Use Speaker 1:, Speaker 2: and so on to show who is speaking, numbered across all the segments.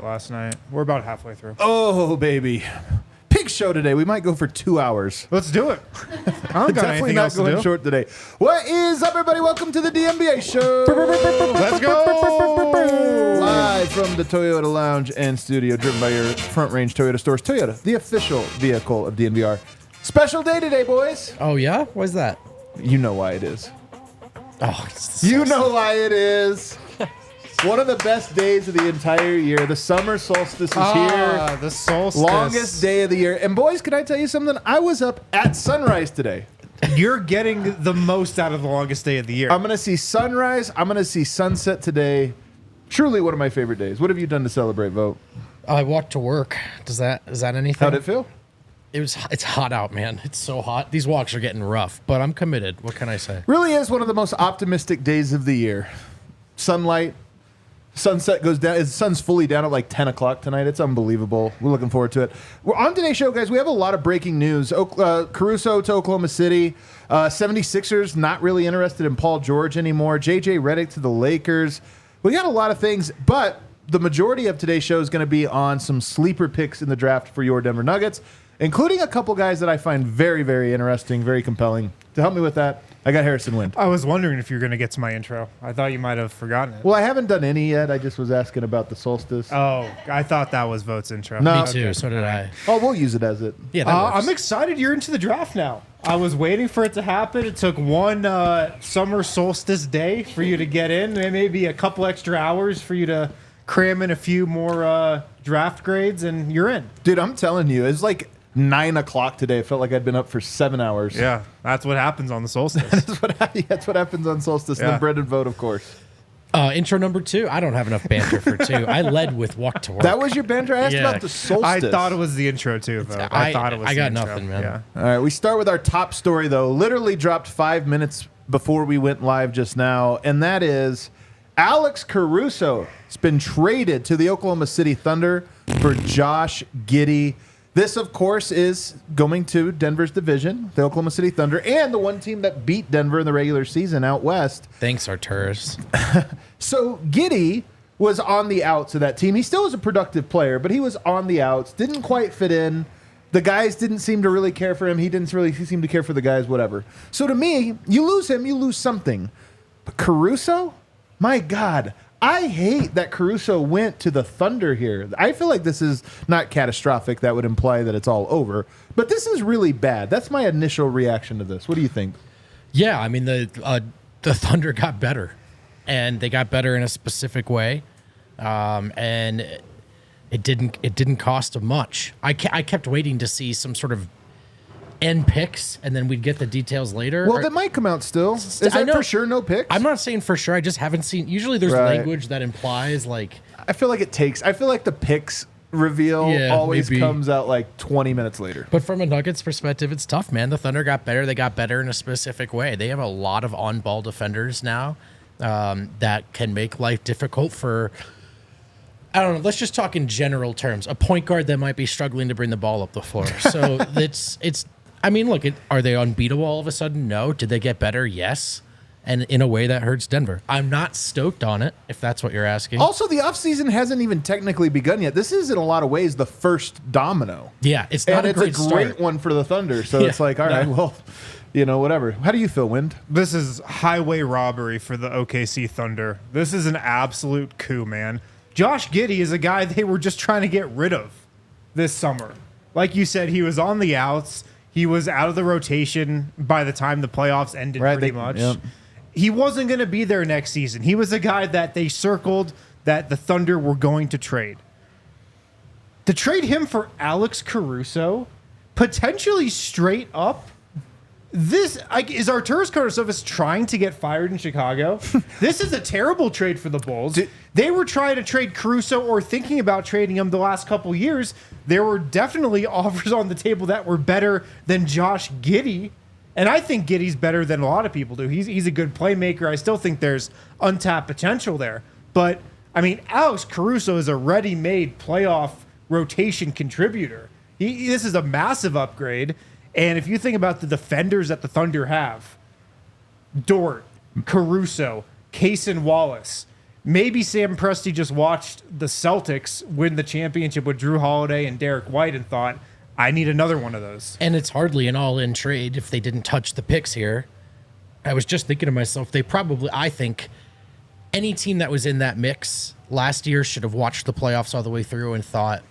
Speaker 1: Last night. We're about halfway through.
Speaker 2: Oh, baby. Big show today. We might go for 2 hours.
Speaker 1: Let's do it. I don't got
Speaker 2: Definitely
Speaker 1: anything
Speaker 2: not
Speaker 1: else to
Speaker 2: going
Speaker 1: do.
Speaker 2: short today. What is up, everybody? Welcome to the DNVR show.
Speaker 1: Let's go.
Speaker 2: Live from the Toyota Lounge and Studio, driven by your Front Range Toyota stores. Toyota, the official vehicle of DNVR. Special day today, boys.
Speaker 3: Oh, yeah? What's that?
Speaker 2: You know why it is.
Speaker 3: Oh,
Speaker 2: You know why it is. One of the best days of the entire year. The summer solstice is here.
Speaker 1: The solstice.
Speaker 2: Longest day of the year. And boys, can I tell you something? I was up at sunrise today.
Speaker 1: You're getting the most out of the longest day of the year.
Speaker 2: I'm going to see sunrise. I'm going to see sunset today. Truly one of my favorite days. What have you done to celebrate, Vote?
Speaker 3: I walked to work. Is that anything?
Speaker 2: How'd it feel?
Speaker 3: It's hot out, man. It's so hot. These walks are getting rough, but I'm committed. What can I say?
Speaker 2: Really is one of the most optimistic days of the year. Sunlight. Sunset goes down. The sun's fully down at like 10 o'clock tonight. It's unbelievable. We're looking forward to it. We're on today's show, guys. We have a lot of breaking news. Caruso to Oklahoma City. 76ers not really interested in Paul George anymore. JJ Redick to the Lakers. We got a lot of things, but the majority of today's show is going to be on some sleeper picks in the draft for your Denver Nuggets, including a couple guys that I find very, very interesting, very compelling. To help me with that, I got Harrison Wind.
Speaker 1: I was wondering if you were going to get to my intro. I thought you might have forgotten it.
Speaker 2: Well, I haven't done any yet. I just was asking about the solstice.
Speaker 1: Oh, I thought that was Vote's intro.
Speaker 2: No.
Speaker 3: Me too.
Speaker 1: Okay.
Speaker 3: So did I.
Speaker 2: Oh, we'll use it as it.
Speaker 3: Yeah, that works.
Speaker 1: I'm excited you're into the draft now. I was waiting for it to happen. It took one summer solstice day for you to get in. Maybe a couple extra hours for you to cram in a few more draft grades, and you're in.
Speaker 2: Dude, I'm telling you, it's like 9 o'clock today. It felt like I'd been up for 7 hours.
Speaker 1: Yeah, that's what happens on the solstice.
Speaker 2: That's what happens on solstice. And
Speaker 1: Yeah.
Speaker 2: then bread and Vote, of course.
Speaker 3: Intro number 2. I don't have enough banter for 2. I led with walk to work.
Speaker 2: That was your banter? I asked
Speaker 3: Yeah.
Speaker 2: about the solstice.
Speaker 1: I thought it was the intro too, Vote. I thought it was.
Speaker 3: I
Speaker 1: the
Speaker 3: got
Speaker 1: intro.
Speaker 3: nothing, man.
Speaker 1: Yeah.
Speaker 2: All right, we start with our top story, though. Literally dropped 5 minutes before we went live just now, and that is Alex Caruso has been traded to the Oklahoma City Thunder for Josh Giddey. This, of course, is going to Denver's division, the Oklahoma City Thunder, and the one team that beat Denver in the regular season out west.
Speaker 3: Thanks, Arturus.
Speaker 2: So Giddey was on the outs of that team. He still is a productive player, but he was on the outs, didn't quite fit in. The guys didn't seem to really care for him. He didn't really seem to care for the guys, whatever. So to me, you lose him, you lose something. But Caruso? My God. I hate that Caruso went to the Thunder here. I feel like this is not catastrophic. That would imply that it's all over. But this is really bad. That's my initial reaction to this. What do you think?
Speaker 3: Yeah, I mean the Thunder got better, and they got better in a specific way, and it didn't cost them much. I kept waiting to see some sort of end picks, and then we'd get the details later.
Speaker 2: Well, that might come out still. Is
Speaker 3: I
Speaker 2: that
Speaker 3: know.
Speaker 2: for sure no picks?
Speaker 3: I'm not saying for sure. I just haven't seen. Usually, there's
Speaker 2: Right.
Speaker 3: language that implies like.
Speaker 2: I feel like the picks reveal
Speaker 3: Yeah,
Speaker 2: always
Speaker 3: maybe.
Speaker 2: comes out like 20 minutes later.
Speaker 3: But from a Nuggets perspective, it's tough, man. The Thunder got better. They got better in a specific way. They have a lot of on-ball defenders now that can make life difficult for. I don't know. Let's just talk in general terms. A point guard that might be struggling to bring the ball up the floor. So it's. I mean, look, are they unbeatable all of a sudden? No. Did they get better? Yes. And in a way that hurts Denver. I'm not stoked on it, if that's what you're asking.
Speaker 2: Also, the offseason hasn't even technically begun yet. This is, in a lot of ways, the first domino.
Speaker 3: Yeah, it's not
Speaker 2: And
Speaker 3: a
Speaker 2: it's
Speaker 3: great
Speaker 2: a great
Speaker 3: start.
Speaker 2: one for the Thunder. So
Speaker 3: Yeah,
Speaker 2: it's like, all right,
Speaker 3: no.
Speaker 2: well, whatever. How do you feel, Wind?
Speaker 1: This is highway robbery for the OKC Thunder. This is an absolute coup, man. Josh Giddey is a guy they were just trying to get rid of this summer. Like you said, he was on the outs. He was out of the rotation by the time the playoffs ended, pretty much.
Speaker 2: Yep.
Speaker 1: He wasn't going to be there next season. He was a guy that they circled that the Thunder were going to trade. To trade him for Alex Caruso, potentially straight up This is Arturas Karnisovas trying to get fired in Chicago. This is a terrible trade for the Bulls. They were trying to trade Caruso or thinking about trading him the last couple years. There were definitely offers on the table that were better than Josh Giddey. And I think Giddey's better than a lot of people do. He's a good playmaker. I still think there's untapped potential there. But, I mean, Alex Caruso is a ready-made playoff rotation contributor. This is a massive upgrade. And if you think about the defenders that the Thunder have, Dort, Caruso, Cason Wallace, maybe Sam Presti just watched the Celtics win the championship with Drew Holiday and Derek White and thought, I need another one of those.
Speaker 3: And it's hardly an all-in trade if they didn't touch the picks here. I was just thinking to myself, I think any team that was in that mix last year should have watched the playoffs all the way through and thought,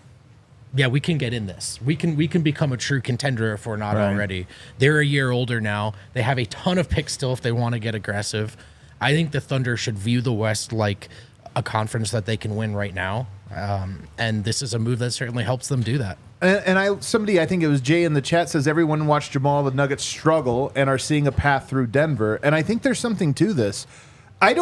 Speaker 3: yeah, we can get in this. We can become a true contender if we're not already. They're a year older now. They have a ton of picks still if they want to get aggressive. I think the Thunder should view the West like a conference that they can win right now. And this is a move that certainly helps them do that.
Speaker 2: And somebody, I think it was Jay in the chat, says everyone watched Jamal the Nuggets struggle and are seeing a path through Denver. And I think there's something to this. I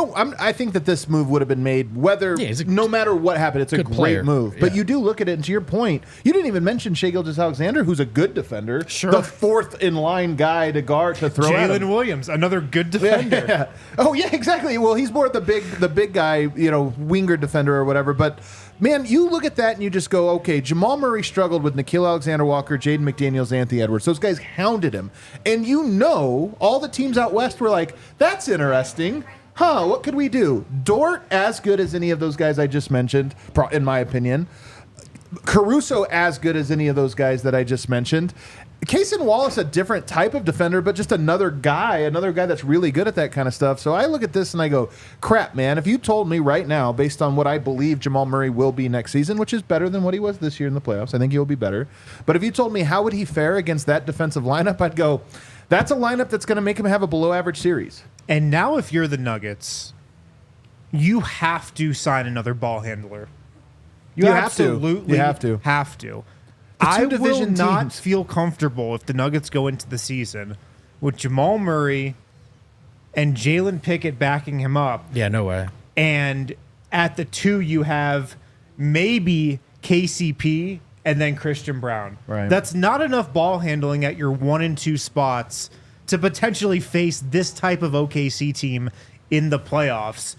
Speaker 2: think that this move would have been made no matter what happened. It's a great move. But you do look at it, and to your point, you didn't even mention Shai Gilgeous-Alexander, who's a good defender.
Speaker 1: Sure.
Speaker 2: The fourth in line guy to guard to throw at him.
Speaker 1: Jaylen Williams, another good defender.
Speaker 2: Yeah. Oh, yeah, exactly. Well, he's more the big guy, winger defender or whatever. But, man, you look at that and you just go, okay, Jamal Murray struggled with Nickeil Alexander-Walker, Jaden McDaniels, Anthony Edwards. Those guys hounded him. And all the teams out west were like, that's interesting. What could we do? Dort, as good as any of those guys I just mentioned, in my opinion. Caruso, as good as any of those guys that I just mentioned. Cason Wallace, a different type of defender, but just another guy that's really good at that kind of stuff. So I look at this and I go, crap, man, if you told me right now, based on what I believe Jamal Murray will be next season, which is better than what he was this year in the playoffs, I think he'll be better. But if you told me how would he fare against that defensive lineup, I'd go, that's a lineup that's going to make him have a below-average series.
Speaker 1: And now if you're the Nuggets, you have to sign another ball handler. You absolutely have to. I will not feel comfortable if the Nuggets go into the season with Jamal Murray and Jalen Pickett backing him up.
Speaker 3: Yeah, no way.
Speaker 1: And at the 2, you have maybe KCP and then Christian Brown.
Speaker 2: Right.
Speaker 1: That's not enough ball handling at your 1 and 2 spots to potentially face this type of OKC team in the playoffs.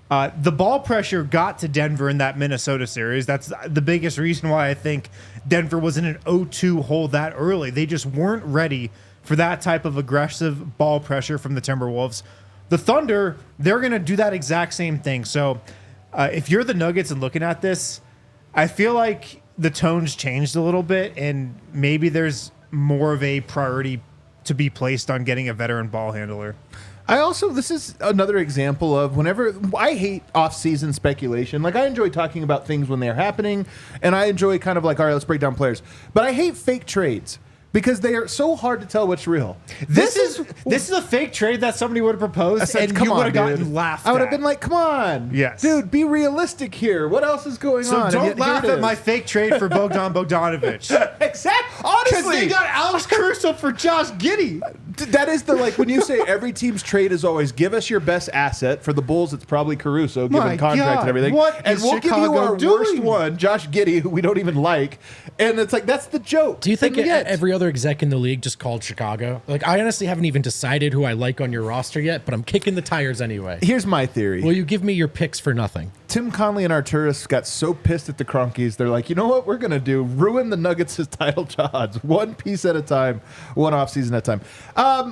Speaker 1: The ball pressure got to Denver in that Minnesota series. That's the biggest reason why I think Denver was in an 0-2 hole that early. They just weren't ready for that type of aggressive ball pressure from the Timberwolves. The Thunder, they're going to do that exact same thing. So if you're the Nuggets and looking at this, I feel like the tone's changed a little bit, and maybe there's more of a priority to be placed on getting a veteran ball handler.
Speaker 2: This is another example of whenever I hate off-season speculation. Like, I enjoy talking about things when they're happening, and I enjoy kind of like, all right, let's break down players. But I hate fake trades because they are so hard to tell what's real.
Speaker 1: This is a fake trade that somebody would have proposed, and you would have gotten laughed at.
Speaker 2: I would have been like, come on.
Speaker 1: Yes.
Speaker 2: Dude, be realistic here. What else is going on?
Speaker 1: So don't laugh at my fake trade for Bogdan Bogdanovic.
Speaker 2: Exactly. Honestly.
Speaker 1: Because they got Alex Caruso for Josh Giddey.
Speaker 2: That is when you say every team's trade is always give us your best asset. For the Bulls, it's probably Caruso, given contract and everything.
Speaker 1: And
Speaker 2: we'll give you our worst one, Josh Giddey, who we don't even like. And it's like, that's the joke.
Speaker 3: Do you think every other exec in the league just called Chicago? Like, I honestly haven't even decided who I like on your roster yet, but I'm kicking the tires anyway.
Speaker 2: Here's my theory.
Speaker 3: Will you give me your picks for nothing?
Speaker 2: Tim Conley and Arturas got so pissed at the Cronkies, they're like, you know what we're going to do? Ruin the Nuggets' title odds. One piece at a time, one offseason at a time.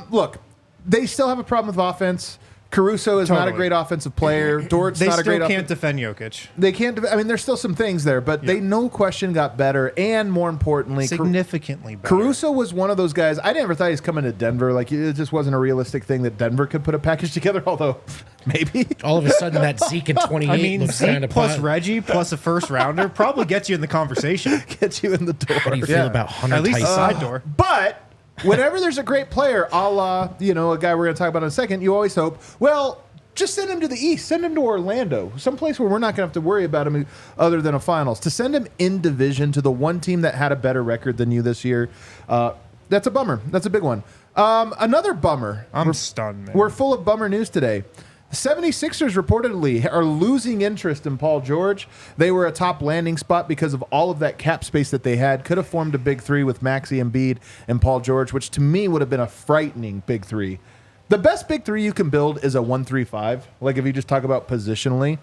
Speaker 2: Look, they still have a problem with offense. Caruso is not a great offensive player. Dort's not a great.
Speaker 1: They still can't defend Jokic.
Speaker 2: They can't. I mean, there's still some things there, but they no question got better, and more importantly,
Speaker 1: significantly better.
Speaker 2: Caruso was one of those guys. I never thought he was coming to Denver. Like, it just wasn't a realistic thing that Denver could put a package together. Although, maybe
Speaker 3: all of a sudden that Zeke in 28 looks kind of
Speaker 1: plus Reggie plus a first rounder probably gets you in the conversation.
Speaker 2: Gets you in the door.
Speaker 3: How do you feel about Hunter
Speaker 1: at least
Speaker 3: Tyson?
Speaker 1: Side door,
Speaker 2: but. Whenever there's a great player, a la, a guy we're going to talk about in a second, you always hope, well, just send him to the East. Send him to Orlando, someplace where we're not going to have to worry about him other than a finals. To send him in division to the one team that had a better record than you this year, that's a bummer. That's a big one. Another bummer.
Speaker 1: I'm stunned, man.
Speaker 2: We're full of bummer news today. The 76ers reportedly are losing interest in Paul George. They were a top landing spot because of all of that cap space that they had. Could have formed a big three with Maxey, Embiid, and Paul George, which to me would have been a frightening big three. The best big three you can build is a 1-3-5. Like if you just talk about positionally,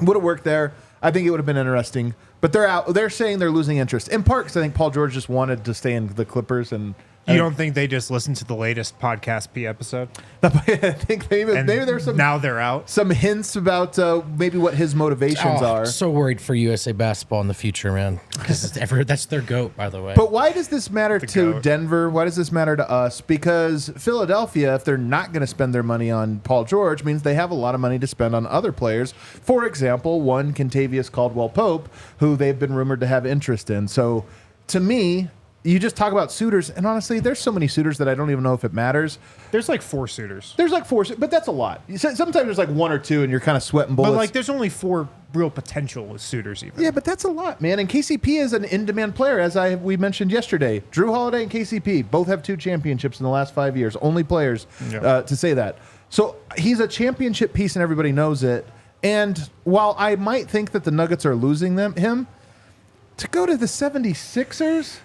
Speaker 2: would have worked there. I think it would have been interesting. But they're out. They're saying they're losing interest in part because I think Paul George just wanted to stay in the Clippers and.
Speaker 1: You don't think they just listened to the latest Podcast P episode?
Speaker 2: I think maybe there's some
Speaker 1: now they're out.
Speaker 2: Some hints about maybe what his motivations are.
Speaker 3: So worried for USA basketball in the future, man. Because that's their GOAT, by the way.
Speaker 2: But why does this matter to
Speaker 1: GOAT.
Speaker 2: Denver? Why does this matter to us? Because Philadelphia, if they're not going to spend their money on Paul George, means they have a lot of money to spend on other players. For example, one Kentavious Caldwell-Pope, who they've been rumored to have interest in. So to me, you just talk about suitors, and honestly, there's so many suitors that I don't even know if it matters.
Speaker 1: There's like 4 suitors.
Speaker 2: There's like 4, but that's a lot. Sometimes there's like 1 or 2, and you're kind of sweating bullets.
Speaker 1: But like there's only 4 real potential suitors even.
Speaker 2: Yeah, but that's a lot, man. And KCP is an in-demand player, as we mentioned yesterday. Drew Holiday and KCP both have 2 championships in the last 5 years. Only players to say that. So he's a championship piece, and everybody knows it. And while I might think that the Nuggets are losing him, to go to the 76ers...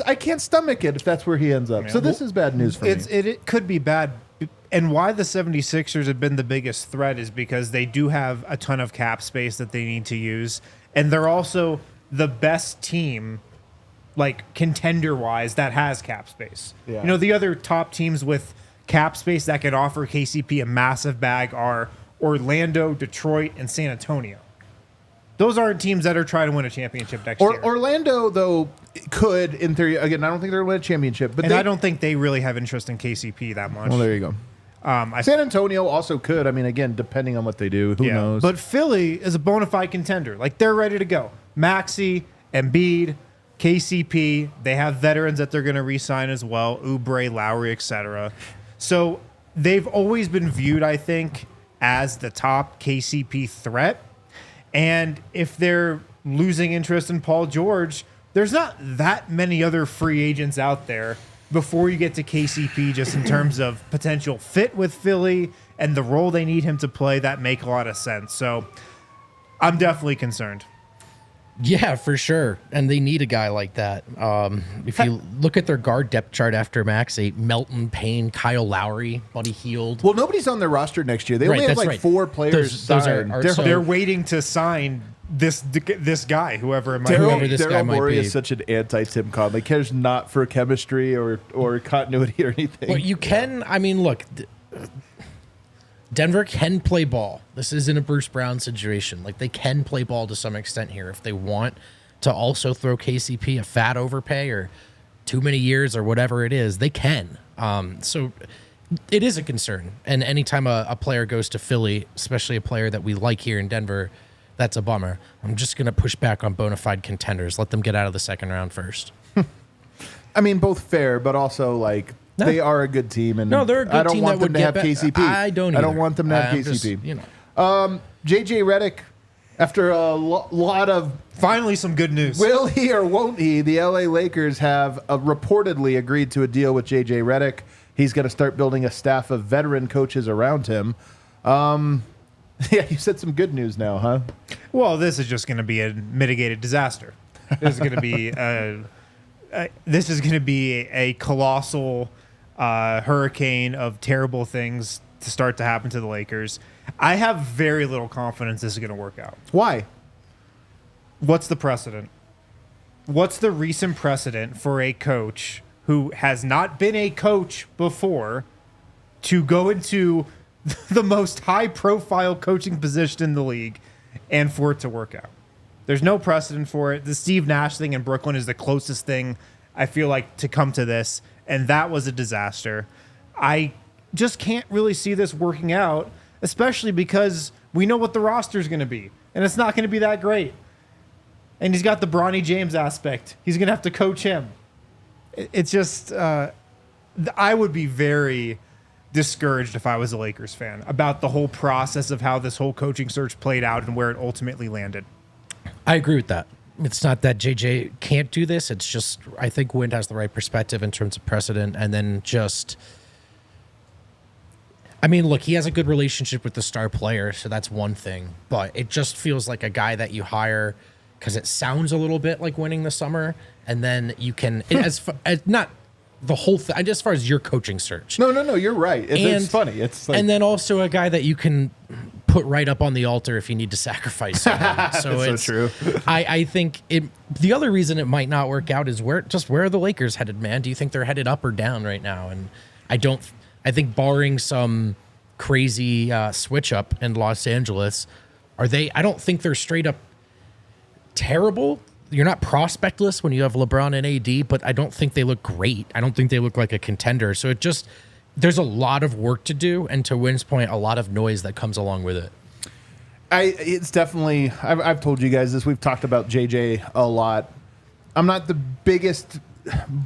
Speaker 2: I can't stomach it if that's where he ends up.
Speaker 1: Man.
Speaker 2: So this is bad news for me.
Speaker 1: It could be bad. And why the 76ers have been the biggest threat is because they do have a ton of cap space that they need to use. And they're also the best team, like contender-wise, that has cap space.
Speaker 2: Yeah.
Speaker 1: You know, the other top teams with cap space that could offer KCP a massive bag are Orlando, Detroit, and San Antonio. Those aren't teams that are trying to win a championship next year.
Speaker 2: Orlando, though, could, in theory, again, I don't think they're going to win a championship. But
Speaker 1: I don't think they really have interest in KCP that much.
Speaker 2: Well, there you go. San Antonio also could. I mean, again, depending on what they do, who knows?
Speaker 1: But Philly is a bona fide contender. Like, they're ready to go. Maxey, Embiid, KCP. They have veterans that they're going to re-sign as well. Oubre, Lowry, etc. So they've always been viewed, I think, as the top KCP threat. And if they're losing interest in Paul George, there's not that many other free agents out there before you get to KCP, just in terms of potential fit with Philly and the role they need him to play, that make a lot of sense. So I'm definitely concerned.
Speaker 3: Yeah, for sure. And they need a guy like that. If you look at their guard depth chart after Maxey, Melton, Payne, Kyle Lowry, Buddy Hield.
Speaker 2: Well, nobody's on their roster next year. They only have like 4 players signed.
Speaker 1: They're waiting to sign this guy, whoever it might be.
Speaker 2: Daryl Morey is such an anti-Tim Conley. Cares not for chemistry or continuity or anything.
Speaker 3: Well, you can. I mean, look, Denver can play ball. This isn't a Bruce Brown situation. Like, they can play ball to some extent here if they want to also throw KCP a fat overpay or too many years or whatever it is. They can. So it is a concern. And anytime a player goes to Philly, especially a player that we like here in Denver, that's a bummer. I'm just going to push back on bona fide contenders. Let them get out of the second round first.
Speaker 2: I mean, both fair, but also like... No. They are a good team, and
Speaker 3: they're a good
Speaker 2: I don't
Speaker 3: team
Speaker 2: want
Speaker 3: that
Speaker 2: them
Speaker 3: would
Speaker 2: to have
Speaker 3: get
Speaker 2: KCP.
Speaker 3: I don't
Speaker 2: want them to have KCP.
Speaker 3: Just,
Speaker 2: JJ Redick, after a lot of
Speaker 1: finally some good news.
Speaker 2: Will he or won't he? The LA Lakers have reportedly agreed to a deal with JJ Redick. He's going to start building a staff of veteran coaches around him. Yeah, you said some good news now, huh?
Speaker 1: Well, this is just going to be a mitigated disaster. This is going to be a colossal hurricane of terrible things to start to happen to the Lakers. I have very little confidence this is going to work out.
Speaker 2: Why?
Speaker 1: What's the precedent? What's the recent precedent for a coach who has not been a coach before to go into the most high-profile coaching position in the league and for it to work out? There's no precedent for it. The Steve Nash thing in Brooklyn is the closest thing I feel like to come to this, and that was a disaster. I just can't really see this working out, especially because we know what the roster is going to be, and it's not going to be that great. And he's got the Bronny James aspect. He's going to have to coach him. It's just, I would be very discouraged if I was a Lakers fan about the whole process of how this whole coaching search played out and where it ultimately landed.
Speaker 3: I agree with that. It's not that JJ can't do this. It's just I think Wind has the right perspective in terms of precedent, and then just. I mean, look, he has a good relationship with the star player, so that's one thing. But it just feels like a guy that you hire because it sounds a little bit like winning the summer, and then you can as not the whole thing. Just as far as your coaching search.
Speaker 2: No. You're right. It's funny. It's like,
Speaker 3: and then also a guy that you can put right up on the altar if you need to sacrifice someone. So it's
Speaker 2: so true.
Speaker 3: I think the other reason it might not work out is where are the Lakers headed, man? Do you think they're headed up or down right now? And I think barring some crazy switch up in Los Angeles, I don't think they're straight up terrible. You're not prospectless when you have LeBron and AD, but I don't think they look great. I don't think they look like a contender. So there's a lot of work to do, and to Wynn's point, a lot of noise that comes along with it.
Speaker 2: It's definitely, I've told you guys this. We've talked about JJ a lot. I'm not the biggest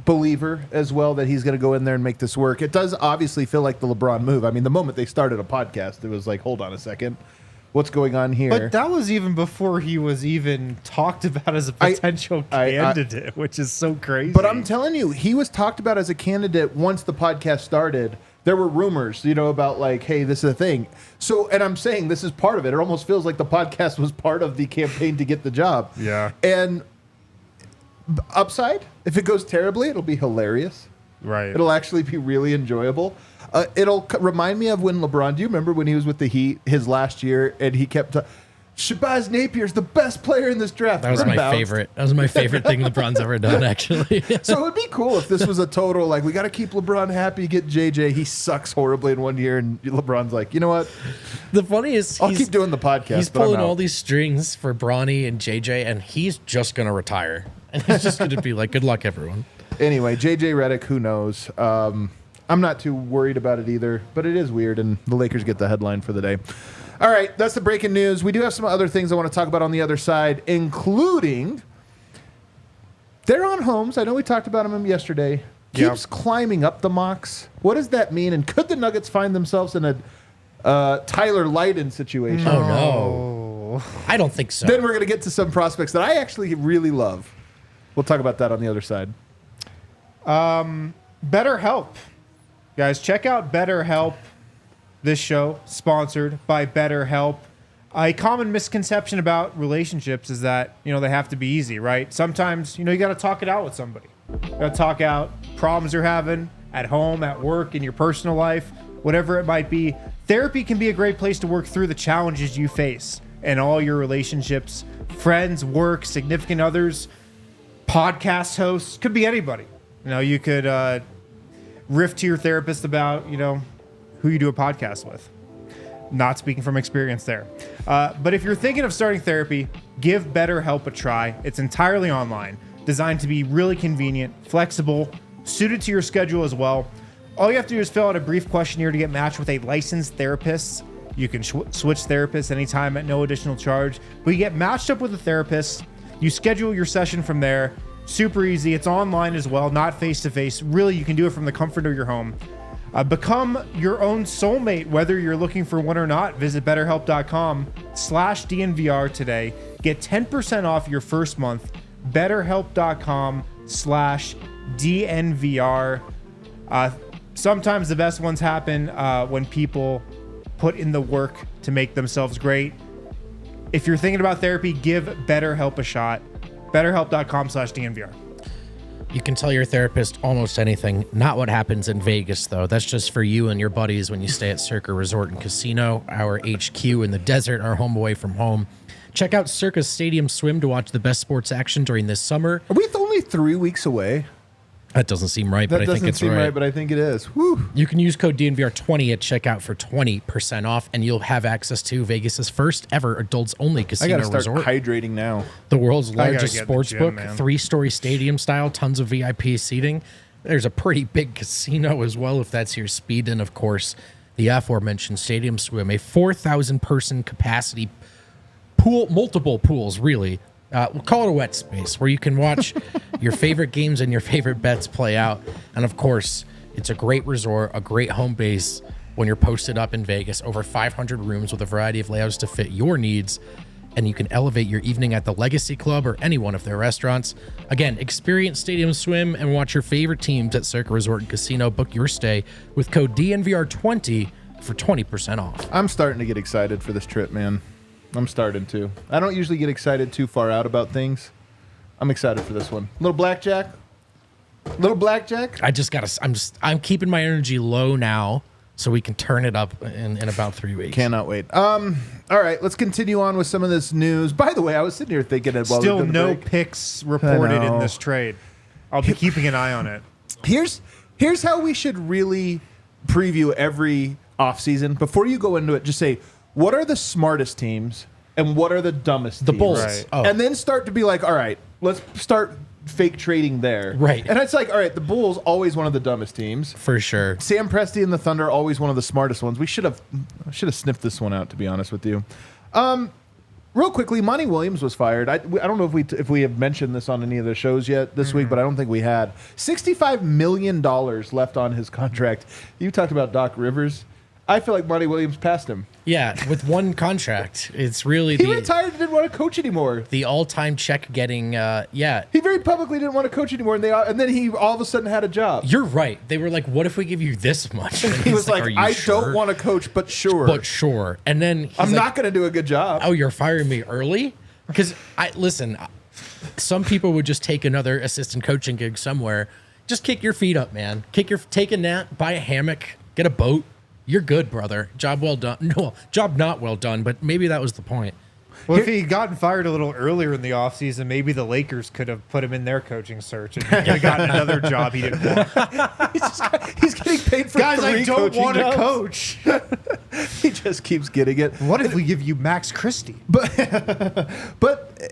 Speaker 2: believer as well that he's going to go in there and make this work. It does obviously feel like the LeBron move. I mean, the moment they started a podcast, it was like, hold on a second. What's going on here?
Speaker 1: But that was even before he was even talked about as a potential candidate, which is so crazy.
Speaker 2: But I'm telling you, he was talked about as a candidate once the podcast started. There were rumors, about like, hey, this is a thing. So, and I'm saying this is part of it. It almost feels like the podcast was part of the campaign to get the job.
Speaker 1: Yeah.
Speaker 2: And upside, if it goes terribly, it'll be hilarious.
Speaker 1: Right.
Speaker 2: It'll actually be really enjoyable. It'll remind me of when LeBron, do you remember when he was with the Heat his last year and he kept Shabazz Napier's the best player in this draft.
Speaker 3: That was my favorite. That was my favorite thing LeBron's ever done, actually.
Speaker 2: So it would be cool if this was a total, like, we got to keep LeBron happy, get JJ. He sucks horribly in 1 year, and LeBron's like, you know what?
Speaker 3: The funny is,
Speaker 2: I'll keep doing the podcast.
Speaker 3: He's pulling all these strings for Bronny and JJ, and he's just going to retire. And he's just going to be like, good luck, everyone.
Speaker 2: Anyway, JJ Redick, who knows? I'm not too worried about it either, but it is weird, and the Lakers get the headline for the day. All right, that's the breaking news. We do have some other things I want to talk about on the other side, including DaRon Holmes. I know we talked about him yesterday. Keeps climbing up the mocks. What does that mean? And could the Nuggets find themselves in a Tyler Lydon situation?
Speaker 3: Oh, no. I don't think so.
Speaker 2: Then we're going to get to some prospects that I actually really love. We'll talk about that on the other side.
Speaker 1: BetterHelp. Guys, check out BetterHelp. This show, sponsored by BetterHelp. A common misconception about relationships is that, they have to be easy, right? Sometimes, you got to talk it out with somebody. You got to talk out problems you're having at home, at work, in your personal life, whatever it might be. Therapy can be a great place to work through the challenges you face in all your relationships, friends, work, significant others, podcast hosts, could be anybody. You could riff to your therapist about, who you do a podcast with. Not speaking from experience there. But if you're thinking of starting therapy, give BetterHelp a try. It's entirely online, designed to be really convenient, flexible, suited to your schedule as well. All you have to do is fill out a brief questionnaire to get matched with a licensed therapist. You can switch therapists anytime at no additional charge. But you get matched up with a therapist. You schedule your session from there. Super easy. It's online as well, not face-to-face. Really, you can do it from the comfort of your home. Become your own soulmate, whether you're looking for one or not. Visit BetterHelp.com/DNVR today. Get 10% off your first month. BetterHelp.com/DNVR. Sometimes the best ones happen when people put in the work to make themselves great. If you're thinking about therapy, give BetterHelp a shot. BetterHelp.com/DNVR.
Speaker 3: You can tell your therapist almost anything. Not what happens in Vegas, though. That's just for you and your buddies when you stay at Circa Resort and Casino, our HQ in the desert, our home away from home. Check out Circa's Stadium Swim to watch the best sports action during this summer.
Speaker 2: Are we only 3 weeks away?
Speaker 3: That doesn't seem right, but I think it's right.
Speaker 2: But I think it is. Whew.
Speaker 3: You can use code DNVR20 at checkout for 20% off, and you'll have access to Vegas's first ever adults-only casino resort.
Speaker 2: I gotta start hydrating now.
Speaker 3: The world's largest sports book, 3-story stadium style, tons of VIP seating. There's a pretty big casino as well, if that's your speed. And, of course, the aforementioned Stadium Swim, a 4,000-person capacity pool, multiple pools, really. We'll call it a wet space where you can watch your favorite games and your favorite bets play out. And of course, it's a great resort, a great home base when you're posted up in Vegas. Over 500 rooms with a variety of layouts to fit your needs. and you can elevate your evening at the Legacy Club or any one of their restaurants. Again, experience Stadium Swim and watch your favorite teams at Circa Resort and Casino. Book your stay with code DNVR20 for 20% off.
Speaker 2: I'm starting to get excited for this trip, man. I'm starting to. I don't usually get excited too far out about things. I'm excited for this one. Little blackjack.
Speaker 3: I'm keeping my energy low now so we can turn it up in about 3 weeks.
Speaker 2: Cannot wait. All right, let's continue on with some of this news. By the way, I was sitting here thinking that while
Speaker 1: Still
Speaker 2: we were doing the
Speaker 1: no
Speaker 2: break,
Speaker 1: picks reported
Speaker 2: I know.
Speaker 1: in this trade. I'll be keeping an eye on it.
Speaker 2: Here's how we should really preview every offseason. Before you go into it, just say, what are the smartest teams and what are the dumbest teams?
Speaker 3: The Bulls.
Speaker 1: Right.
Speaker 3: Oh.
Speaker 2: And then start to be like, all right, let's start fake trading there.
Speaker 3: Right.
Speaker 2: And it's like, all right, the Bulls, always one of the dumbest teams.
Speaker 3: For sure.
Speaker 2: Sam Presti and the Thunder, always one of the smartest ones. We should have sniffed this one out, to be honest with you. Real quickly, Monty Williams was fired. I don't know if we have mentioned this on any of the shows yet this week, but I don't think we had. $65 million left on his contract. You talked about Doc Rivers. I feel like Monty Williams passed him.
Speaker 3: Yeah, with one contract. It's really
Speaker 2: He retired and didn't want to coach anymore.
Speaker 3: the all-time check getting, yeah.
Speaker 2: He very publicly didn't want to coach anymore, and then he all of a sudden had a job.
Speaker 3: You're right. They were like, what if we give you this much? And
Speaker 2: He
Speaker 3: he's
Speaker 2: was like,
Speaker 3: "Are you
Speaker 2: I
Speaker 3: sure?"
Speaker 2: don't want to coach, but sure.
Speaker 3: But sure. And then he's
Speaker 2: I'm
Speaker 3: like,
Speaker 2: not going to do a good job.
Speaker 3: oh, you're firing me early? Because listen, some people would just take another assistant coaching gig somewhere. Just kick your feet up, man. Take a nap, buy a hammock, get a boat. You're good, brother. Job well done. No, job not well done, but maybe that was the point.
Speaker 1: Well, if he had gotten fired a little earlier in the offseason, maybe the Lakers could have put him in their coaching search and could have gotten another job he didn't want.
Speaker 2: He's getting paid for
Speaker 1: Guys, I
Speaker 2: three
Speaker 1: don't
Speaker 2: coaching
Speaker 1: want to
Speaker 2: jobs.
Speaker 1: coach.
Speaker 2: He just keeps getting it.
Speaker 1: What if we give you Max Christie?
Speaker 2: But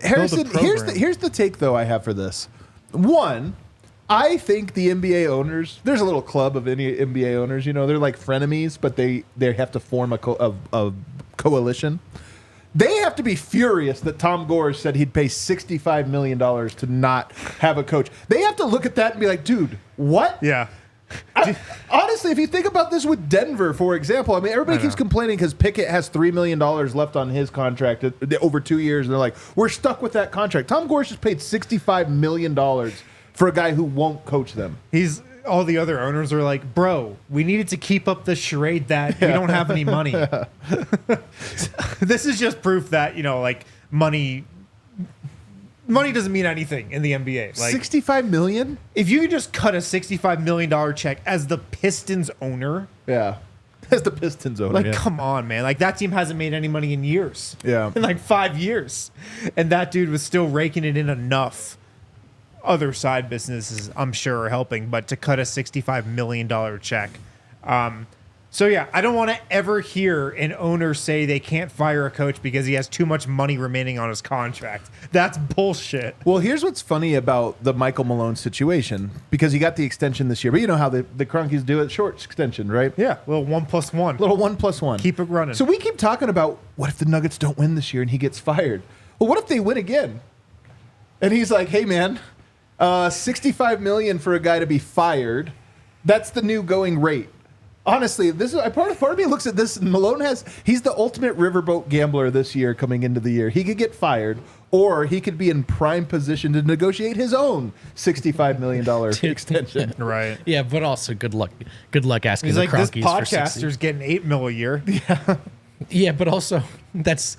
Speaker 2: Harrison,
Speaker 1: program.
Speaker 2: here's the take though I have for this. One, I think the NBA owners, there's a little club of any NBA owners, they're like frenemies, but they have to form a coalition. They have to be furious that Tom Gore said he'd pay $65 million to not have a coach. They have to look at that and be like, dude, what?
Speaker 1: Yeah.
Speaker 2: Honestly, if you think about this with Denver, for example, I mean, everybody keeps complaining because Pickett has $3 million left on his contract over 2 years. And they're like, we're stuck with that contract. Tom Gore just paid $65 million for a guy who won't coach them.
Speaker 1: All the other owners are like, bro, we needed to keep up the charade that we don't have any money. This is just proof that, money doesn't mean anything in the NBA. Like,
Speaker 2: $65 million?
Speaker 1: if you just cut a $65 million check as the Pistons owner,
Speaker 2: Yeah. As the Pistons owner.
Speaker 1: come on, man. Like, that team hasn't made any money in years.
Speaker 2: Yeah.
Speaker 1: In like 5 years. And that dude was still raking it in enough. Other side businesses, I'm sure, are helping, but to cut a $65 million check. So, yeah, I don't want to ever hear an owner say they can't fire a coach because he has too much money remaining on his contract. That's bullshit.
Speaker 2: Well, here's what's funny about the Michael Malone situation, because he got the extension this year. But you know how the Cronkies do it, short extension, right?
Speaker 1: Yeah, little 1+1.
Speaker 2: Little 1+1.
Speaker 1: Keep it running.
Speaker 2: So we keep talking about, what if the Nuggets don't win this year and he gets fired? Well, what if they win again? And he's like, hey, man, $65 million for a guy to be fired. That's the new going rate. Honestly, this is part of me looks at this. Malone he's the ultimate riverboat gambler this year coming into the year. He could get fired, or he could be in prime position to negotiate his own $65 million extension.
Speaker 1: Right.
Speaker 3: Yeah, but also good luck. Good luck asking
Speaker 1: He's
Speaker 3: the
Speaker 1: like, this
Speaker 3: Cronkies for 60.
Speaker 1: podcaster's getting $8 million a year.
Speaker 3: Yeah, but also that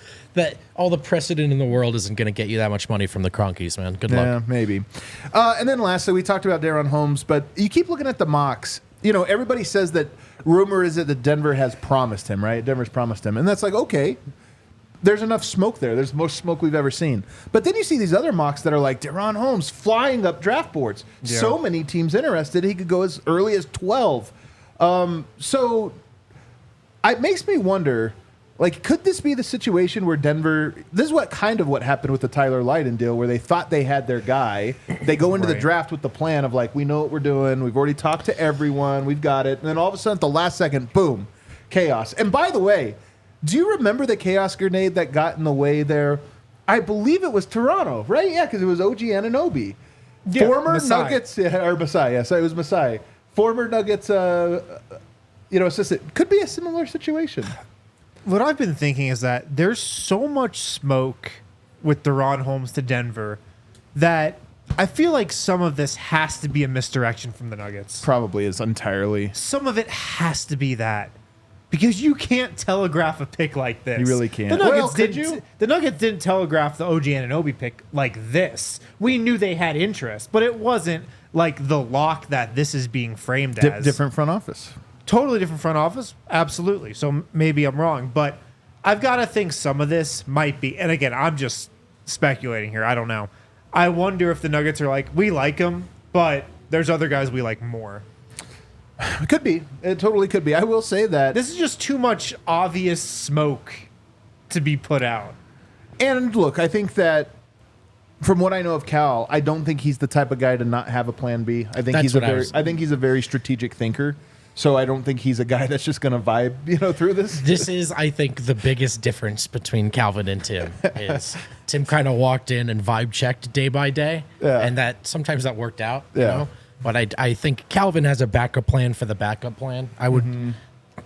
Speaker 3: all the precedent in the world isn't going to get you that much money from the Cronkies, man. Good luck.
Speaker 2: Yeah, maybe. And then lastly, we talked about DaRon Holmes, but you keep looking at the mocks. Everybody says that rumor is that Denver has promised him, right? Denver's promised him. And that's like, okay, there's enough smoke there. There's the most smoke we've ever seen. But then you see these other mocks that are like DaRon Holmes flying up draft boards.
Speaker 1: Yeah.
Speaker 2: So many teams interested, he could go as early as 12. So it makes me wonder, like, could this be the situation where Denver, this is what happened with the Tyler Lydon deal, where they thought they had their guy. They go into the
Speaker 1: Right.
Speaker 2: draft with the plan of like, we know what we're doing. We've already talked to everyone. We've got it. And then all of a sudden at the last second, boom, chaos. And by the way, do you remember the chaos grenade that got in the way there? I believe it was Toronto, right? Yeah, because it was OG Anunoby.
Speaker 1: Yeah,
Speaker 2: Former
Speaker 1: Masai.
Speaker 2: Nuggets, or Masai, yes, it was Masai. Former Nuggets, assistant. Could be a similar situation.
Speaker 1: what I've been thinking is that there's so much smoke with DaRon Holmes to Denver that I feel like some of this has to be a misdirection from the Nuggets.
Speaker 2: Probably is entirely.
Speaker 1: Some of it has to be that. Because you can't telegraph a pick like this.
Speaker 2: You really can't.
Speaker 1: The Nuggets,
Speaker 2: Well, could you?
Speaker 1: The Nuggets didn't telegraph the OG Anunoby pick like this. We knew they had interest, but it wasn't like the lock that this is being framed as.
Speaker 2: Different front office.
Speaker 1: Totally different front office. Absolutely. So maybe I'm wrong, but I've got to think some of this might be, and again, I'm just speculating here. I don't know. I wonder if the Nuggets are like, we like him, but there's other guys we like more.
Speaker 2: It could be. It totally could be. I will say that.
Speaker 1: This is just too much obvious smoke to be put out.
Speaker 2: And look, I think that from what I know of Cal, I don't think he's the type of guy to not have a plan B. I think I think he's a very strategic thinker. So I don't think he's a guy that's just going to vibe, through this.
Speaker 3: This is, I think, the biggest difference between Calvin and Tim is Tim kind of walked in and vibe checked day by day, and that sometimes that worked out. You know? But I think Calvin has a backup plan for the backup plan. I would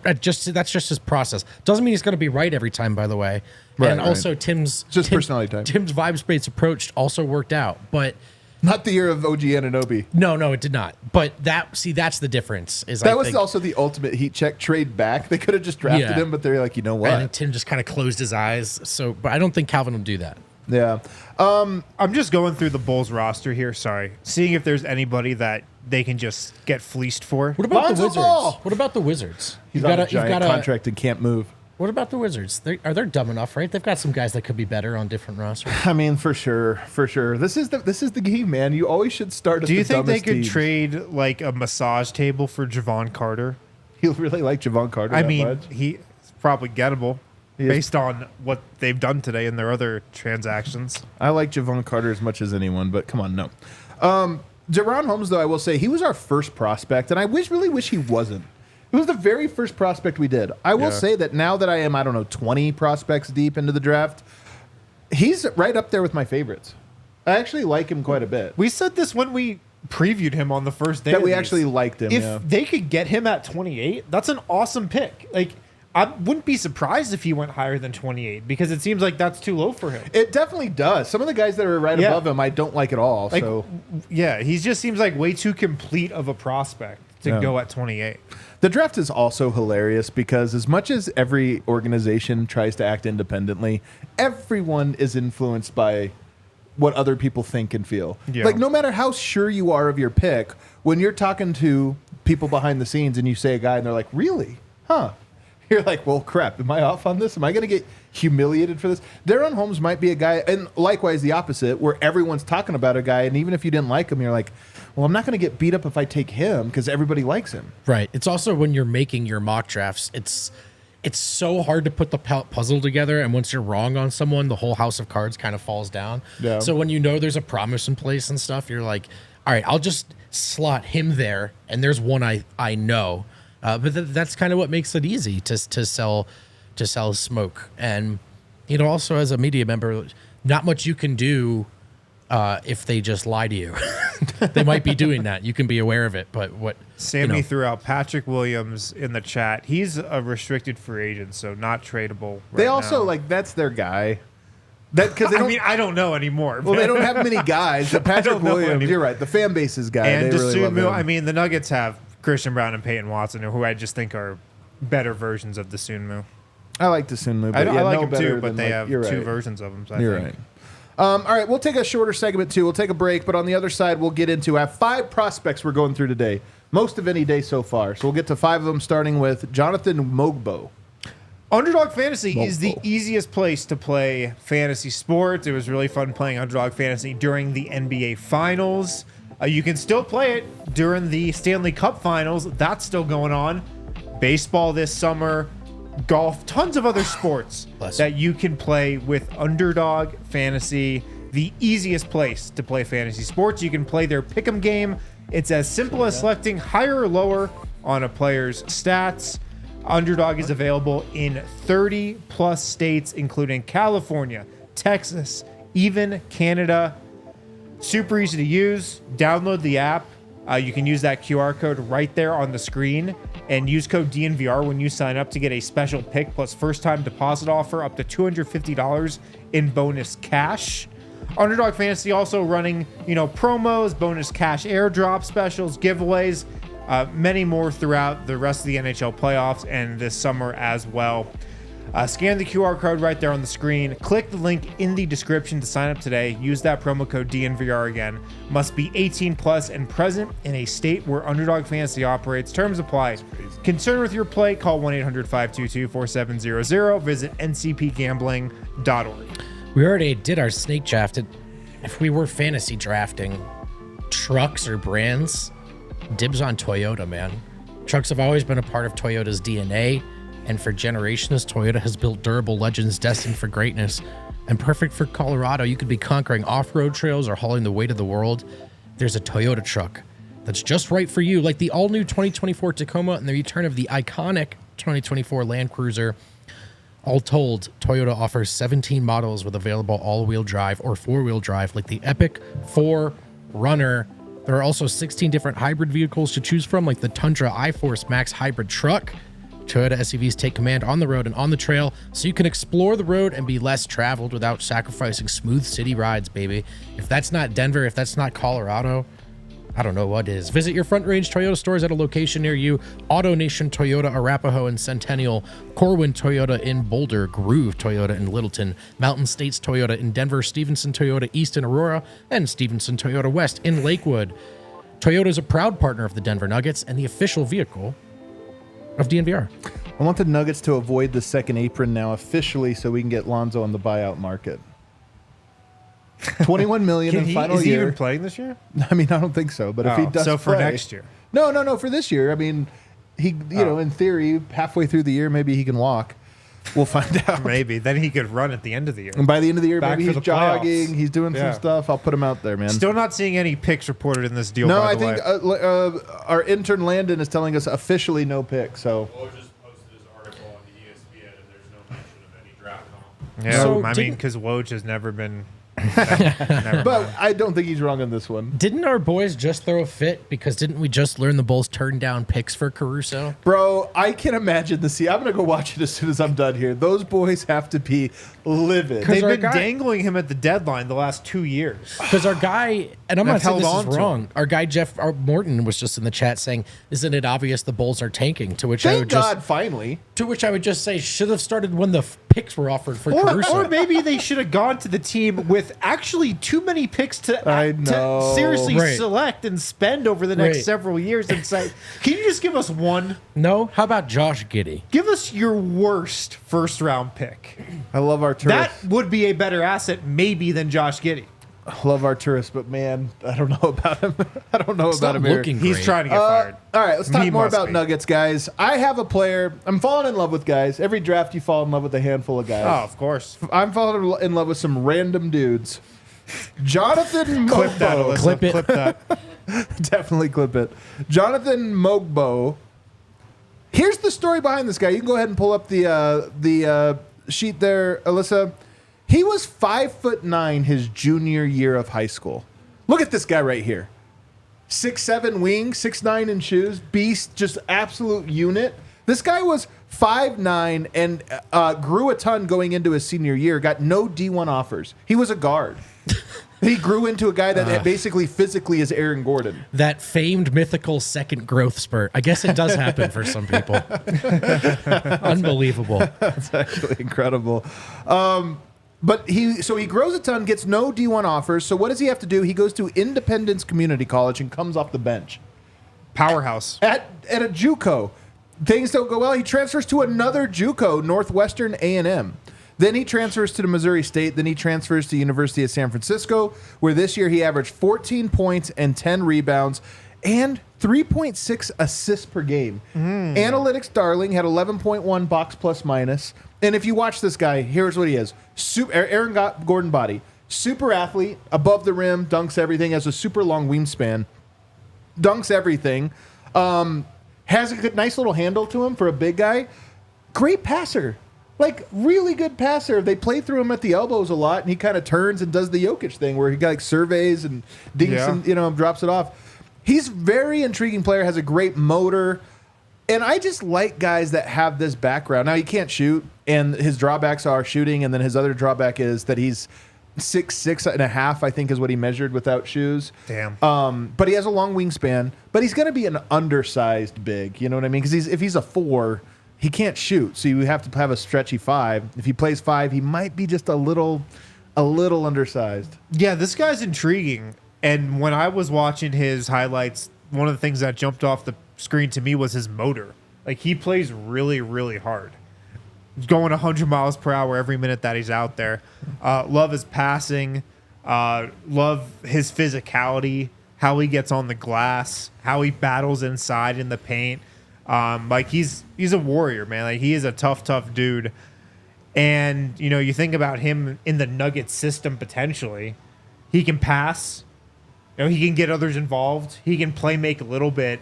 Speaker 3: that's just his process. Doesn't mean he's going to be right every time, by the way.
Speaker 2: Right,
Speaker 3: and also Tim's
Speaker 2: personality type.
Speaker 3: Tim's vibe space approach also worked out, but
Speaker 2: not the year of OG Anunoby.
Speaker 3: No, it did not. But that's the difference.
Speaker 2: That was also the ultimate heat check trade back. They could have just drafted him, but they're like, you know what?
Speaker 3: I think Tim just kind of closed his eyes. So, but I don't think Calvin will do that.
Speaker 2: Yeah.
Speaker 1: I'm just going through the Bulls roster here. Sorry, seeing if there's anybody that they can just get fleeced for.
Speaker 3: What about
Speaker 2: Lonzo
Speaker 3: the Wizards?
Speaker 2: Ball!
Speaker 3: What about the Wizards?
Speaker 2: He's on a giant contract and can't move.
Speaker 3: What about the Wizards? They're dumb enough, right? They've got some guys that could be better on different rosters.
Speaker 2: I mean, for sure. This is the game, man. You always should start.
Speaker 1: Do you think they could trade like a massage table for Javon Carter?
Speaker 2: He'll really like Javon Carter.
Speaker 1: I mean, he's probably gettable based on what they've done today in their other transactions.
Speaker 2: I like Javon Carter as much as anyone, but come on, no. DaRon Holmes, though, I will say he was our first prospect, and I really wish he wasn't. It was the very first prospect we did. I will say that now that I am, 20 prospects deep into the draft, he's right up there with my favorites. I actually like him quite a bit.
Speaker 1: We said this when we previewed him on the first day.
Speaker 2: That we actually liked him.
Speaker 1: If they could get him at 28, that's an awesome pick. Like, I wouldn't be surprised if he went higher than 28 because it seems like that's too low for him.
Speaker 2: It definitely does. Some of the guys that are right above him, I don't like at all.
Speaker 1: Like, he just seems like way too complete of a prospect to go at 28.
Speaker 2: The draft is also hilarious because as much as every organization tries to act independently, everyone is influenced by what other people think and feel. Yeah. Like, no matter how sure you are of your pick, when you're talking to people behind the scenes and you say a guy and they're like, really? Huh? You're like, well, crap, am I off on this? Am I going to get humiliated for this? DaRon Holmes might be a guy, and likewise the opposite, where everyone's talking about a guy, and even if you didn't like him, you're like, well, I'm not going to get beat up if I take him because everybody likes him.
Speaker 3: Right. It's also when you're making your mock drafts, it's so hard to put the puzzle together, and once you're wrong on someone, the whole house of cards kind of falls down. Yeah. So when you know there's a promise in place and stuff, you're like, all right, I'll just slot him there, and there's one I know. But that's kind of what makes it easy to sell smoke. And also as a media member, not much you can do if they just lie to you. They might be doing that. You can be aware of it. But what
Speaker 1: Sammy threw out Patrick Williams in the chat. He's a restricted free agent, so not tradable.
Speaker 2: They also that's their guy. Because
Speaker 1: I don't know anymore.
Speaker 2: Well, they don't have many guys. But Patrick Williams, you're right. The fan base is guy.
Speaker 1: And
Speaker 2: they really love him.
Speaker 1: the Nuggets have Christian Brown and Peyton Watson, who I just think are better versions of the Sunmu.
Speaker 2: I like the Sunmu, but
Speaker 1: I like him too, but they have two versions of him. So
Speaker 2: you're right. All right, we'll take a shorter segment too. We'll take a break, but on the other side, we'll get into 5 prospects we're going through today, most of any day so far. So we'll get to 5 of them, starting with Jonathan Mogbo.
Speaker 1: Underdog Fantasy is the easiest place to play fantasy sports. It was really fun playing Underdog Fantasy during the NBA Finals. You can still play it during the Stanley Cup Finals. That's still going on. Baseball this summer, golf, tons of other sports that you can play with Underdog Fantasy. The easiest place to play fantasy sports. You can play their pick'em game. It's as simple as selecting higher or lower on a player's stats. Underdog is available in 30 plus states, including California, Texas, even Canada. Super easy to use. Download the app. You can use that QR code right there on the screen and use code DNVR when you sign up to get a special pick plus first-time deposit offer up to $250 in bonus cash. Underdog Fantasy also running, promos, bonus cash airdrop specials, giveaways, many more throughout the rest of the NHL playoffs and this summer as well. Scan the QR code right there on the screen. Click the link in the description to sign up today. Use that promo code DNVR again. Must be 18 plus and present in a state where Underdog Fantasy operates. Terms apply. Concerned with your play? Call 1-800-522-4700. Visit ncpgambling.org.
Speaker 3: We already did our snake draft. If we were fantasy drafting trucks or brands, dibs on Toyota, man. Trucks have always been a part of Toyota's DNA. And for generations, Toyota has built durable legends destined for greatness and perfect for Colorado. You could be conquering off-road trails or hauling the weight of the world. There's a Toyota truck that's just right for you, like the all-new 2024 Tacoma and the return of the iconic 2024 Land Cruiser. All told, Toyota offers 17 models with available all-wheel drive or four-wheel drive, like the Epic 4Runner. There are also 16 different hybrid vehicles to choose from, like the Tundra iForce Max hybrid truck. Toyota SUVs take command on the road and on the trail, so you can explore the road and be less traveled without sacrificing smooth city rides, baby. If that's not Denver, if that's not Colorado, I don't know what is. Visit your Front Range Toyota stores at a location near you. Auto Nation Toyota, Arapahoe and Centennial. Corwin Toyota in Boulder. Groove Toyota in Littleton. Mountain States Toyota in Denver. Stevenson Toyota East in Aurora. And Stevenson Toyota West in Lakewood. Toyota is a proud partner of the Denver Nuggets and the official vehicle of DNVR.
Speaker 2: I want the Nuggets to avoid the second apron now officially so we can get Lonzo on the buyout market. $21 million in final
Speaker 1: year. Is he
Speaker 2: year.
Speaker 1: even playing this year?
Speaker 2: I mean, I don't think so, but if he does
Speaker 1: for
Speaker 2: play,
Speaker 1: next year.
Speaker 2: No, for this year. I mean, he in theory, halfway through the year, maybe he can walk. We'll find out.
Speaker 1: Maybe. Then he could run at the end of the year.
Speaker 2: And by the end of the year,
Speaker 1: Back
Speaker 2: maybe
Speaker 1: for
Speaker 2: he's
Speaker 1: the
Speaker 2: jogging,
Speaker 1: playoffs.
Speaker 2: he's doing some stuff. I'll put him out there, man.
Speaker 1: Still not seeing any picks reported in this deal,
Speaker 2: No,
Speaker 1: by
Speaker 2: I
Speaker 1: the
Speaker 2: think
Speaker 1: way.
Speaker 2: our intern Landon is telling us officially no pick, so...
Speaker 4: Woj just posted his article on the ESPN, and there's no mention of any draft comp.
Speaker 1: Yeah,
Speaker 3: So
Speaker 1: I mean,
Speaker 3: didn't-
Speaker 1: because Woj has never been...
Speaker 2: But I don't think he's wrong on this one.
Speaker 3: Didn't our boys just throw a fit? Because didn't we just learn the Bulls turned down picks for Caruso?
Speaker 2: Bro, I can imagine the scene. I'm going to go watch it as soon as I'm done here. Those boys have to be livid.
Speaker 1: They've
Speaker 3: our
Speaker 1: been
Speaker 3: guy-
Speaker 1: dangling him at the deadline the last 2 years.
Speaker 3: Because our guy, and I'm not
Speaker 1: They've
Speaker 3: saying this
Speaker 1: held
Speaker 3: is
Speaker 1: on to
Speaker 3: wrong,
Speaker 1: him.
Speaker 3: our guy Morton was just in the chat saying, "Isn't it obvious the Bulls are tanking?" To which I
Speaker 2: Thank
Speaker 3: would
Speaker 2: God, finally.
Speaker 3: just say, should have started when the picks were offered for Caruso.
Speaker 1: Or maybe they should have gone to the team with actually too many picks
Speaker 2: I
Speaker 1: to
Speaker 2: know.
Speaker 1: seriously
Speaker 3: Right.
Speaker 1: select and spend over the next
Speaker 3: Right.
Speaker 1: several years and say, can you just give us one?
Speaker 3: No, how about Josh Giddey?
Speaker 1: Give us your worst first round pick.
Speaker 2: I love our
Speaker 1: That
Speaker 2: tourists.
Speaker 1: would be a better asset maybe than Josh Giddey.
Speaker 2: Love our tourists, but man, I don't know about him. I don't know
Speaker 3: It's
Speaker 2: about
Speaker 3: not
Speaker 2: him here.
Speaker 3: looking
Speaker 1: He's
Speaker 3: great.
Speaker 1: trying to get fired.
Speaker 2: All right, let's talk
Speaker 1: He
Speaker 2: more
Speaker 1: must
Speaker 2: about
Speaker 1: be.
Speaker 2: Nuggets, guys. I have a player. I'm falling in love with guys. Every draft, you fall in love with a handful of guys.
Speaker 1: Oh, of course.
Speaker 2: I'm falling in love with some random dudes. Jonathan
Speaker 1: Clip that,
Speaker 2: Mogbo.
Speaker 1: Alyssa.
Speaker 3: Clip it.
Speaker 1: Clip that.
Speaker 2: Definitely clip it. Jonathan Mogbo. Here's the story behind this guy. You can go ahead and pull up the sheet there, Alyssa. He was 5'9" his junior year of high school. Look at this guy right here. 6'7" wing, 6'9" in shoes, beast, just absolute unit. This guy was 5'9" and grew a ton going into his senior year, got no D1 offers. He was a guard. He grew into a guy that basically physically is Aaron Gordon.
Speaker 3: That famed mythical second growth spurt. I guess it does happen for some people. Unbelievable.
Speaker 2: That's actually incredible. But he grows a ton, gets no D1 offers. So what does he have to do? He goes to Independence Community College and comes off the bench.
Speaker 1: Powerhouse.
Speaker 2: At a JUCO, things don't go well. He transfers to another JUCO, Northwestern A&M. Then he transfers to the Missouri State. Then he transfers to University of San Francisco, where this year he averaged 14 points and 10 rebounds and 3.6 assists per game. Analytics darling, had 11.1 box plus minus. And if you watch this guy, here's what he is. Aaron Gordon body. Super athlete, above the rim, dunks everything, has a super long wingspan. Dunks everything. Has a good, nice little handle to him for a big guy. Great passer. Like, really good passer. They play through him at the elbows a lot, and he kind of turns and does the Jokic thing where he like surveys and dinks and drops it off. He's very intriguing player, has a great motor. And I just like guys that have this background. Now, he can't shoot, and his drawbacks are shooting, and then his other drawback is that he's 6'6.5", I think is what he measured without shoes.
Speaker 1: Damn.
Speaker 2: But he has a long wingspan, but he's going to be an undersized big. You know what I mean? Because if he's a 4, he can't shoot, so you have to have a stretchy 5. If he plays 5, he might be just a little undersized.
Speaker 1: Yeah, this guy's intriguing. And when I was watching his highlights, one of the things that jumped off the screen to me was his motor. Like, he plays really, really hard. He's going 100 miles per hour every minute that he's out there. Love his passing. Love his physicality, how he gets on the glass, how he battles inside in the paint. Like, he's a warrior, man. Like, he is a tough dude. And, you know, you think about him in the Nuggets system potentially. He can pass. You know, he can get others involved. He can play make a little bit.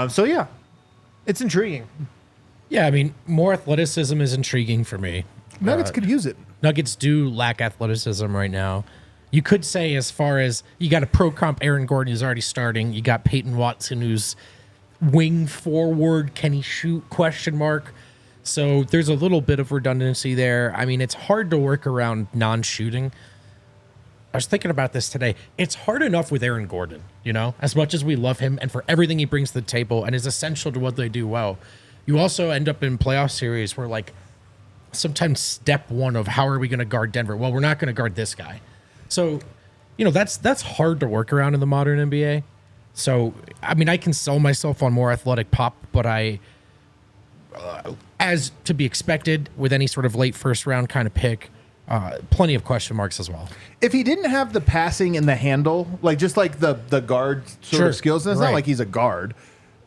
Speaker 1: So, yeah, it's intriguing.
Speaker 3: Yeah, I mean, more athleticism is intriguing for me.
Speaker 2: Nuggets could use it.
Speaker 3: Nuggets do lack athleticism right now. You could say, as far as you got a pro comp Aaron Gordon who's already starting. You got Peyton Watson who's wing forward. Can he shoot? ? So there's a little bit of redundancy there. I mean, it's hard to work around non-shooting. I was thinking about this today. It's hard enough with Aaron Gordon, you know, as much as we love him and for everything he brings to the table and is essential to what they do well. You also end up in playoff series where, like, sometimes step one of how are we going to guard Denver? Well, we're not going to guard this guy. So, you know, that's hard to work around in the modern NBA. So, I mean, I can sell myself on more athletic pop, but as to be expected with any sort of late first round kind of pick, plenty of question marks as well.
Speaker 2: If he didn't have the passing and the handle, like just like the guard sort of skills, and it's not like he's a guard,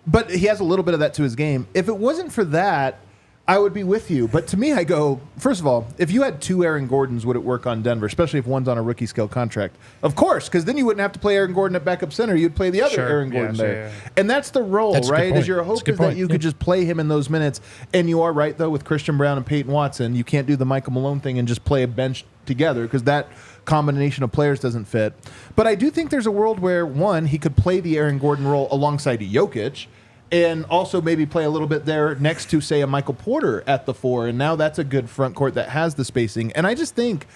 Speaker 2: but he has a little bit of that to his game. If it wasn't for that, I would be with you. But to me, I go, first of all, if you had 2 Aaron Gordons, would it work on Denver, especially if one's on a rookie scale contract? Of course, because then you wouldn't have to play Aaron Gordon at backup center. You'd play the other Aaron Gordon there. Yeah. And that's the role,
Speaker 3: that's
Speaker 2: right? Is your hope is that you could just play him in those minutes. And you are right, though, with Christian Brown and Peyton Watson. You can't do the Michael Malone thing and just play a bench together because that combination of players doesn't fit. But I do think there's a world where, one, he could play the Aaron Gordon role alongside Jokic, and also maybe play a little bit there next to, say, a Michael Porter at the 4. And now that's a good front court that has the spacing. And I just think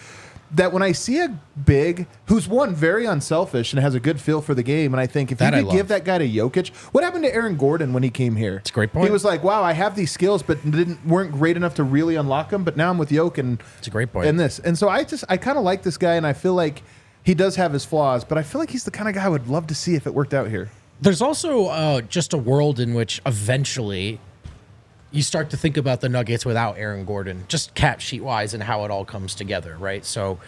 Speaker 2: that when I see a big who's, one, very unselfish and has a good feel for the game, and I think if you could give that guy to Jokic, what happened to Aaron Gordon when he came here?
Speaker 3: It's a great point.
Speaker 2: He was like, wow, I have these skills, but weren't great enough to really unlock them. But now I'm with Jokic, and
Speaker 3: it's a great point.
Speaker 2: And so I kind of like this guy, and I feel like he does have his flaws, but I feel like he's the kind of guy I would love to see if it worked out here.
Speaker 3: There's also just a world in which eventually you start to think about the Nuggets without Aaron Gordon, just cap sheet wise and how it all comes together, right? So,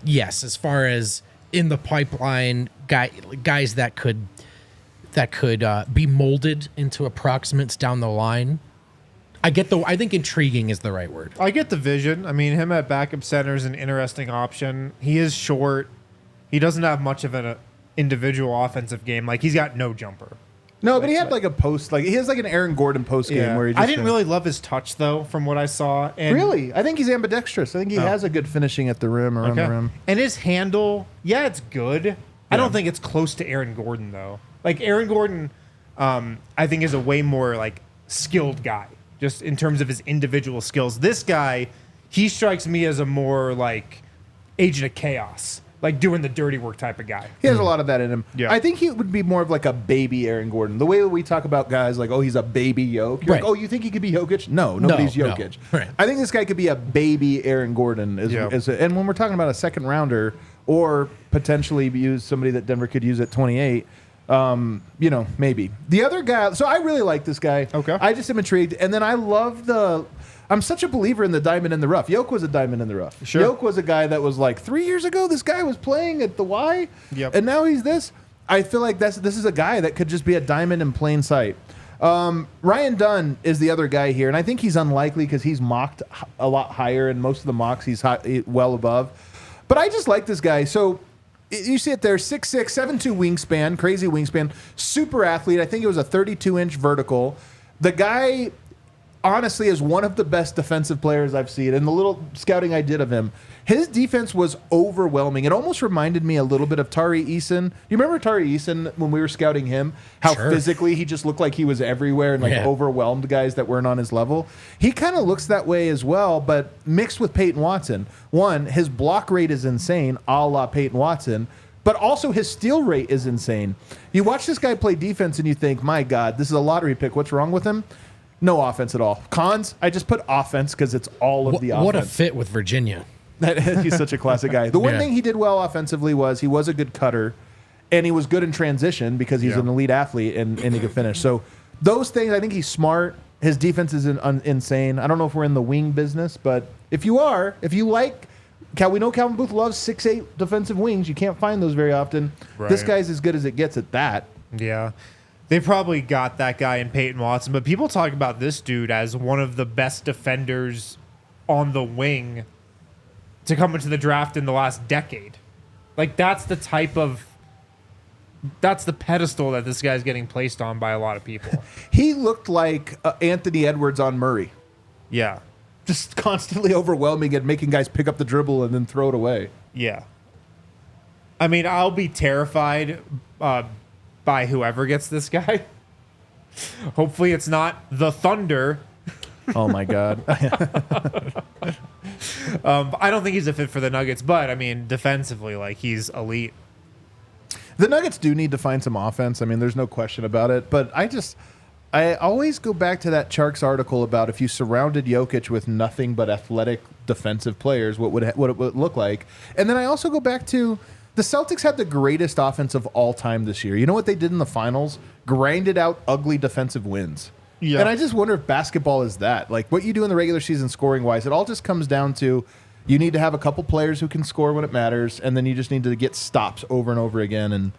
Speaker 3: yes, as far as in the pipeline, guys that could be molded into approximates down the line. I think intriguing is the right word.
Speaker 1: I get the vision. I mean, him at backup center is an interesting option. He is short. He doesn't have much of an individual offensive game. Like, he's got no jumper.
Speaker 2: No, but he had like a post, like he has like an Aaron Gordon post game where he just,
Speaker 1: I didn't really love his touch though, from what I saw. And
Speaker 2: really, I think he's ambidextrous. I think he has a good finishing at the rim, around the rim.
Speaker 1: And his handle, it's good. Yeah. I don't think it's close to Aaron Gordon though. Like, Aaron Gordon, I think is a way more like skilled guy, just in terms of his individual skills. This guy, he strikes me as a more like Agent of Chaos, like doing the dirty work type of guy.
Speaker 2: He has a lot of that in him.
Speaker 1: Yeah.
Speaker 2: I think he would be more of like a baby Aaron Gordon. The way that we talk about guys like, oh, he's a baby Jokic. You're like, oh, you think he could be Jokic? No, nobody's Jokic.
Speaker 3: No. Right.
Speaker 2: I think this guy could be a baby Aaron Gordon. And when we're talking about a second rounder or potentially use somebody that Denver could use at 28, maybe. The other guy, so I really like this guy.
Speaker 1: Okay.
Speaker 2: I just am intrigued. And then I love I'm such a believer in the diamond in the rough. Jokic was a diamond in the rough.
Speaker 1: Sure.
Speaker 2: Jokic was a guy that was like 3 years ago, this guy was playing at the Y, and now he's this. I feel like this is a guy that could just be a diamond in plain sight. Ryan Dunn is the other guy here, and I think he's unlikely because he's mocked a lot higher, and most of the mocks he's well above. But I just like this guy. So you see it there, 6'6", 7'2" wingspan, crazy wingspan, super athlete. I think it was a 32-inch vertical. The guy honestly is one of the best defensive players I've seen. And the little scouting I did of him, his defense was overwhelming. It almost reminded me a little bit of Tari Eason. You remember Tari Eason when we were scouting him? How physically he just looked like he was everywhere and overwhelmed guys that weren't on his level. He kind of looks that way as well, but mixed with Peyton Watson. One, his block rate is insane, a la Peyton Watson. But also his steal rate is insane. You watch this guy play defense and you think, my God, this is a lottery pick. What's wrong with him? No offense at all. Cons, I just put offense because it's all of the offense.
Speaker 3: What a fit with Virginia.
Speaker 2: He's such a classic guy. The one thing he did well offensively was he was a good cutter, and he was good in transition because he's an elite athlete and he could finish. So those things, I think he's smart. His defense is insane. I don't know if we're in the wing business, but if you are, if you like, we know Calvin Booth loves 6'8" defensive wings. You can't find those very often. Right. This guy's as good as it gets at that.
Speaker 1: Yeah. They probably got that guy in Peyton Watson, but people talk about this dude as one of the best defenders on the wing to come into the draft in the last decade. Like, that's the pedestal that this guy's getting placed on by a lot of people.
Speaker 2: He looked like Anthony Edwards on Murray.
Speaker 1: Yeah.
Speaker 2: Just constantly overwhelming and making guys pick up the dribble and then throw it away.
Speaker 1: Yeah. I mean, I'll be terrified by whoever gets this guy. Hopefully it's not the Thunder.
Speaker 2: Oh, my God.
Speaker 1: I don't think he's a fit for the Nuggets, but, I mean, defensively, like, he's elite.
Speaker 2: The Nuggets do need to find some offense. I mean, there's no question about it. But I always go back to that Charks article about if you surrounded Jokic with nothing but athletic defensive players, what it would look like. And then I also go back to the Celtics had the greatest offense of all time this year. You know what they did in the finals? Grinded out ugly defensive wins. Yeah. And I just wonder if basketball is that. Like, what you do in the regular season scoring-wise, it all just comes down to you need to have a couple players who can score when it matters, and then you just need to get stops over and over again. And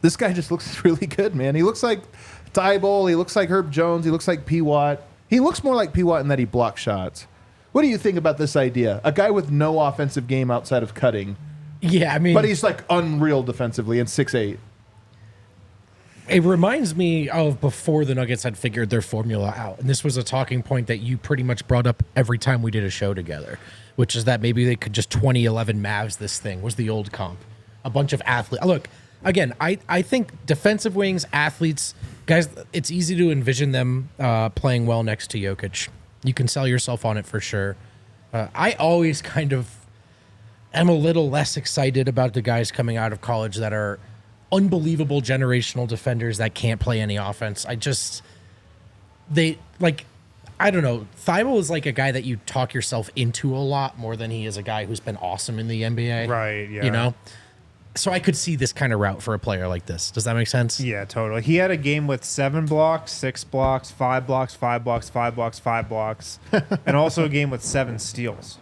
Speaker 2: this guy just looks really good, man. He looks like Thibault. He looks like Herb Jones. He looks like P. Watt. He looks more like P. Watt in that he blocks shots. What do you think about this idea? A guy with no offensive game outside of cutting.
Speaker 3: Yeah, I mean...
Speaker 2: But he's, like, unreal defensively and 6'8".
Speaker 3: It reminds me of before the Nuggets had figured their formula out. And this was a talking point that you pretty much brought up every time we did a show together, which is that maybe they could just 2011 Mavs this thing, was the old comp. A bunch of athletes. Look, again, I think defensive wings, athletes, guys, it's easy to envision them playing well next to Jokic. You can sell yourself on it for sure. I always kind of am a little less excited about the guys coming out of college that are unbelievable generational defenders that can't play any offense. I don't know. Thibault is like a guy that you talk yourself into a lot more than he is a guy who's been awesome in the NBA.
Speaker 1: Right, yeah.
Speaker 3: You know? So I could see this kind of route for a player like this. Does that make sense?
Speaker 1: Yeah, totally. He had a game with 7 blocks, 6 blocks, 5 blocks, 5 blocks, 5 blocks, 5 blocks, and also a game with 7 steals.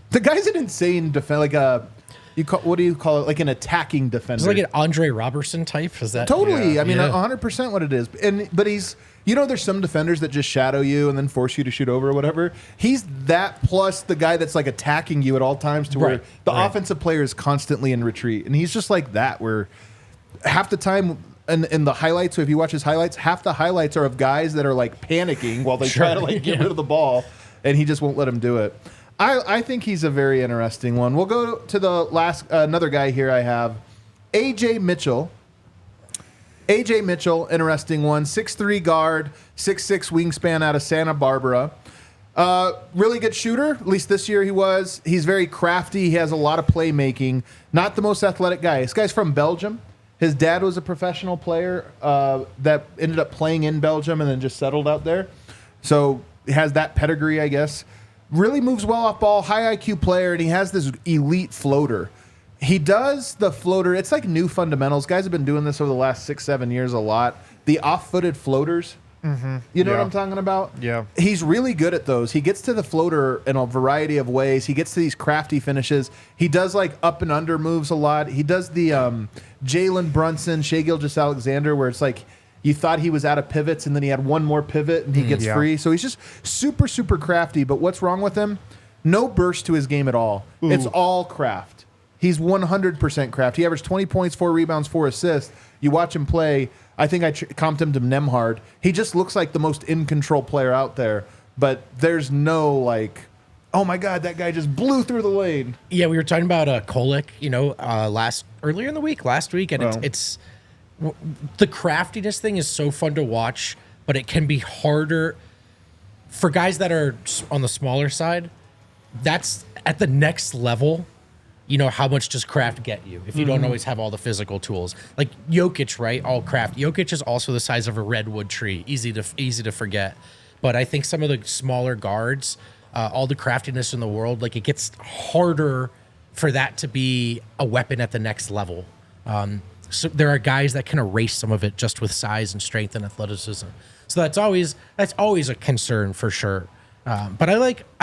Speaker 2: The guy's an insane defender, what do you call it? Like an attacking defender.
Speaker 3: It's like an Andre Robertson type. Is that
Speaker 2: totally? Yeah. I mean, 100% what it is. But he's, there's some defenders that just shadow you and then force you to shoot over or whatever. He's that plus the guy that's like attacking you at all times to where the offensive player is constantly in retreat, and he's just like that. Where half the time in the highlights, so if you watch his highlights, half the highlights are of guys that are like panicking while they try to like get rid of the ball, and he just won't let them do it. I think he's a very interesting one. We'll go to the last, another guy here I have, Ajay Mitchell. Ajay Mitchell, interesting one. 6'3" guard, 6'6" wingspan out of Santa Barbara. Really good shooter, at least this year he was. He's very crafty. He has a lot of playmaking. Not the most athletic guy. This guy's from Belgium. His dad was a professional player that ended up playing in Belgium and then just settled out there. So he has that pedigree, I guess. Really moves well off ball, high IQ player, and he has this elite floater. He does the floater. It's like new fundamentals. Guys have been doing this over the last 6-7 years a lot. The off-footed floaters. Mm-hmm. You know what I'm talking about? Yeah. He's really good at those. He gets to the floater in a variety of ways. He gets to these crafty finishes. He does like up and under moves a lot. He does the Jalen Brunson, Shai Gilgeous-Alexander, where it's like you thought he was out of pivots, and then he had one more pivot, and he gets free. So he's just super, super crafty. But what's wrong with him? No burst to his game at all. Ooh. It's all craft. He's 100% craft. He averaged 20 points, 4 rebounds, 4 assists. You watch him play. I think I comped him to Nemhard. He just looks like the most in-control player out there. but there's no like, oh my God, that guy just blew through the lane.
Speaker 3: Yeah, we were talking about Kolick, earlier in the week, last week, and it's the craftiness thing is so fun to watch, but it can be harder for guys that are on the smaller side. That's at the next level. How much does craft get you if you don't always have all the physical tools? Like Jokic, right? All craft. Jokic is also the size of a redwood tree. Easy to forget. But I think some of the smaller guards, all the craftiness in the world, like it gets harder for that to be a weapon at the next level. So there are guys that can erase some of it just with size and strength and athleticism. So that's always a concern for sure. But I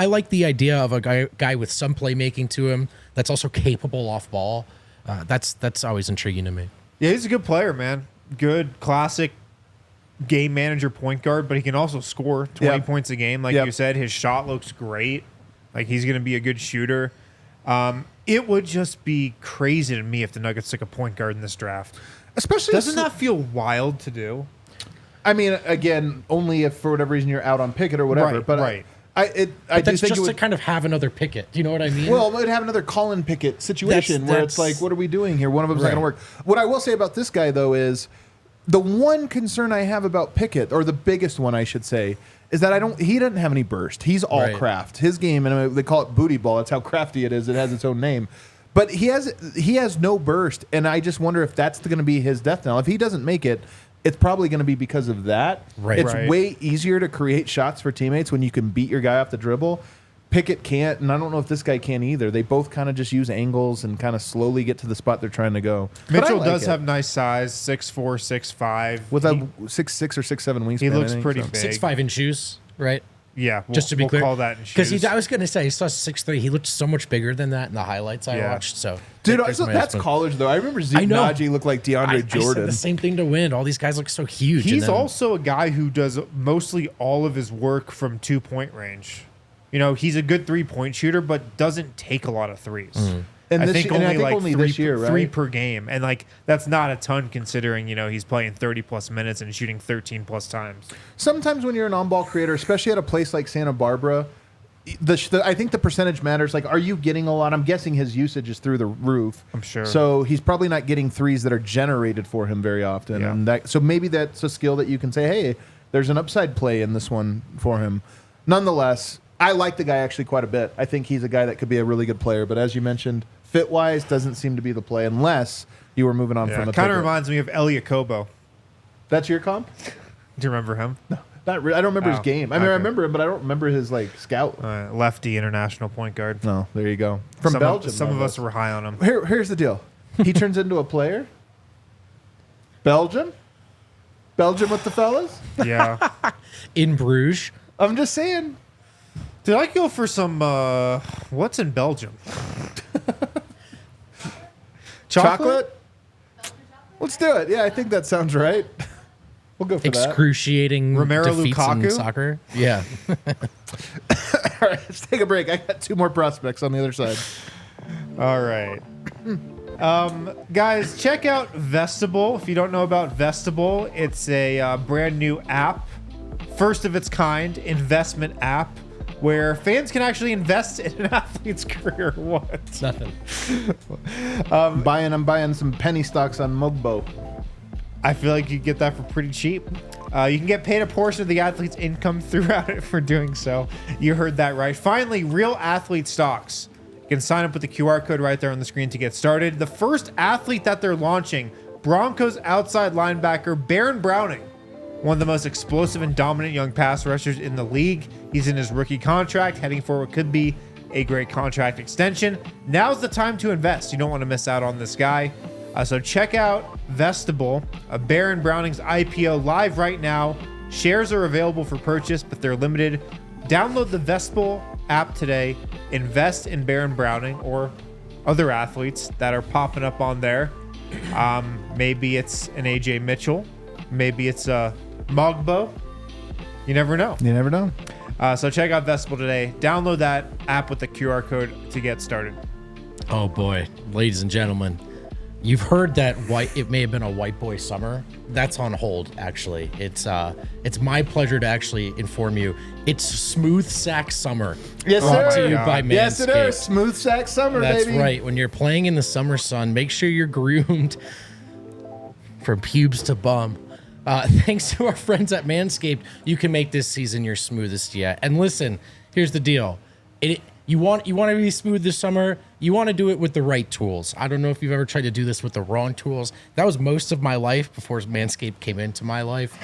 Speaker 3: like the idea of a guy with some playmaking to him that's also capable off ball. That's always intriguing to me.
Speaker 1: Yeah, he's a good player, man. Good classic game manager point guard, but he can also score 20 points a game. Like you said, his shot looks great. Like he's going to be a good shooter. It would just be crazy to me if the Nuggets took a point guard in this draft.
Speaker 2: Especially,
Speaker 1: doesn't that feel wild to do?
Speaker 2: I mean, again, only if for whatever reason you're out on Pickett or whatever.
Speaker 1: Right,
Speaker 2: but
Speaker 1: right.
Speaker 2: I
Speaker 3: that's
Speaker 2: think
Speaker 3: just
Speaker 2: it would,
Speaker 3: to kind of have another Pickett. Do you know what I mean?
Speaker 2: Well, we'd have another Colin Pickett situation where it's like, what are we doing here? One of them's not going to work. What I will say about this guy, though, is the one concern I have about Pickett, or the biggest one I should say, is that he doesn't have any burst. He's all craft. His game, and they call it booty ball. That's how crafty it is. It has its own name. But he has no burst, and I just wonder if that's going to be his death knell. If he doesn't make it, it's probably going to be because of that.
Speaker 3: Right.
Speaker 2: It's way easier to create shots for teammates when you can beat your guy off the dribble. Pickett can't, and I don't know if this guy can either. They both kind of just use angles and kind of slowly get to the spot they're trying to go.
Speaker 1: Mitchell does have nice size, 6'4", 6'5".
Speaker 2: With a 6'6" or 6'7" wingspan.
Speaker 1: He looks pretty big.
Speaker 3: 6'5" in shoes, right?
Speaker 1: Yeah,
Speaker 3: just to be clear,
Speaker 1: call that in shoes.
Speaker 3: Because I was going to say he saw 6'3". He looked so much bigger than that in the highlights I watched. So,
Speaker 2: dude, that's college though. I remember Najee looked like DeAndre Jordan.
Speaker 3: I said the same thing to Win. All these guys look so huge.
Speaker 1: He's also a guy who does mostly all of his work from 2-point range. He's a good 3-point shooter, but doesn't take a lot of threes.
Speaker 2: And
Speaker 1: I think only
Speaker 2: this year, right?
Speaker 1: 3 per game, and that's not a ton considering he's playing 30+ minutes and shooting 13+ times.
Speaker 2: Sometimes when you're an on-ball creator, especially at a place like Santa Barbara, I think the percentage matters. Like, are you getting a lot? I'm guessing his usage is through the roof.
Speaker 1: I'm sure.
Speaker 2: So he's probably not getting threes that are generated for him very often.
Speaker 1: Yeah.
Speaker 2: And so maybe that's a skill that you can say, hey, there's an upside play in this one for him. Nonetheless, I like the guy actually quite a bit. I think he's a guy that could be a really good player. But as you mentioned, fit-wise doesn't seem to be the play unless you were moving on from a
Speaker 1: kind of reminds me of Elia Kobo.
Speaker 2: That's your comp?
Speaker 1: Do you remember him?
Speaker 2: No, not really. I don't remember his game. I mean, I remember him, but I don't remember his scout.
Speaker 1: Lefty international point guard.
Speaker 2: No, there you go. From Belgium.
Speaker 1: Some of us were high on him.
Speaker 2: Here's the deal. He turns into a player. Belgium with the fellas.
Speaker 1: Yeah.
Speaker 3: In Bruges.
Speaker 2: I'm just saying.
Speaker 1: Did I go for some, what's in Belgium?
Speaker 2: Chocolate? Let's do it. Yeah, I think that sounds right. We'll go for
Speaker 3: Excruciating
Speaker 1: Romero
Speaker 3: defeats
Speaker 1: Lukaku?
Speaker 3: in soccer. Yeah.
Speaker 2: All right, let's take a break. I got 2 more prospects on the other side.
Speaker 1: All right. Guys, check out Vestibule. If you don't know about Vestibule, it's a brand new app, first of its kind investment app, where fans can actually invest in an athlete's career. What?
Speaker 3: Nothing.
Speaker 2: I'm buying some penny stocks on Mogbo.
Speaker 1: I feel like you get that for pretty cheap. You can get paid a portion of the athlete's income throughout it for doing so. You heard that right. Finally, real athlete stocks. You can sign up with the QR code right there on the screen to get started. The first athlete that they're launching, Broncos outside linebacker Baron Browning. One of the most explosive and dominant young pass rushers in the league. He's in his rookie contract, heading for what could be a great contract extension. Now's the time to invest. You don't want to miss out on this guy. So check out Vestibule, Baron Browning's IPO live right now. Shares are available for purchase, but they're limited. Download the Vestibule app today. Invest in Baron Browning or other athletes that are popping up on there. Maybe it's an Ajay Mitchell. Maybe it's a Mogbo. You never know.
Speaker 2: You never know.
Speaker 1: So check out Vestibule today. Download that app with the QR code to get started.
Speaker 3: Oh boy, ladies and gentlemen, You've heard that it may have been a white boy summer. That's on hold, actually. It's my pleasure to actually inform you. It's smooth sack summer.
Speaker 2: Yes,
Speaker 3: Brought
Speaker 2: sir.
Speaker 3: to you by Manscaped.
Speaker 2: Yes, it is. Smooth sack summer,
Speaker 3: That's
Speaker 2: baby.
Speaker 3: right. When you're playing in the summer sun, make sure you're groomed from pubes to bum. Thanks to our friends at Manscaped, you can make this season your smoothest yet. And listen, here's the deal. You want to be smooth this summer, you want to do it with the right tools. I don't know if you've ever tried to do this with the wrong tools. That was most of my life before Manscaped came into my life.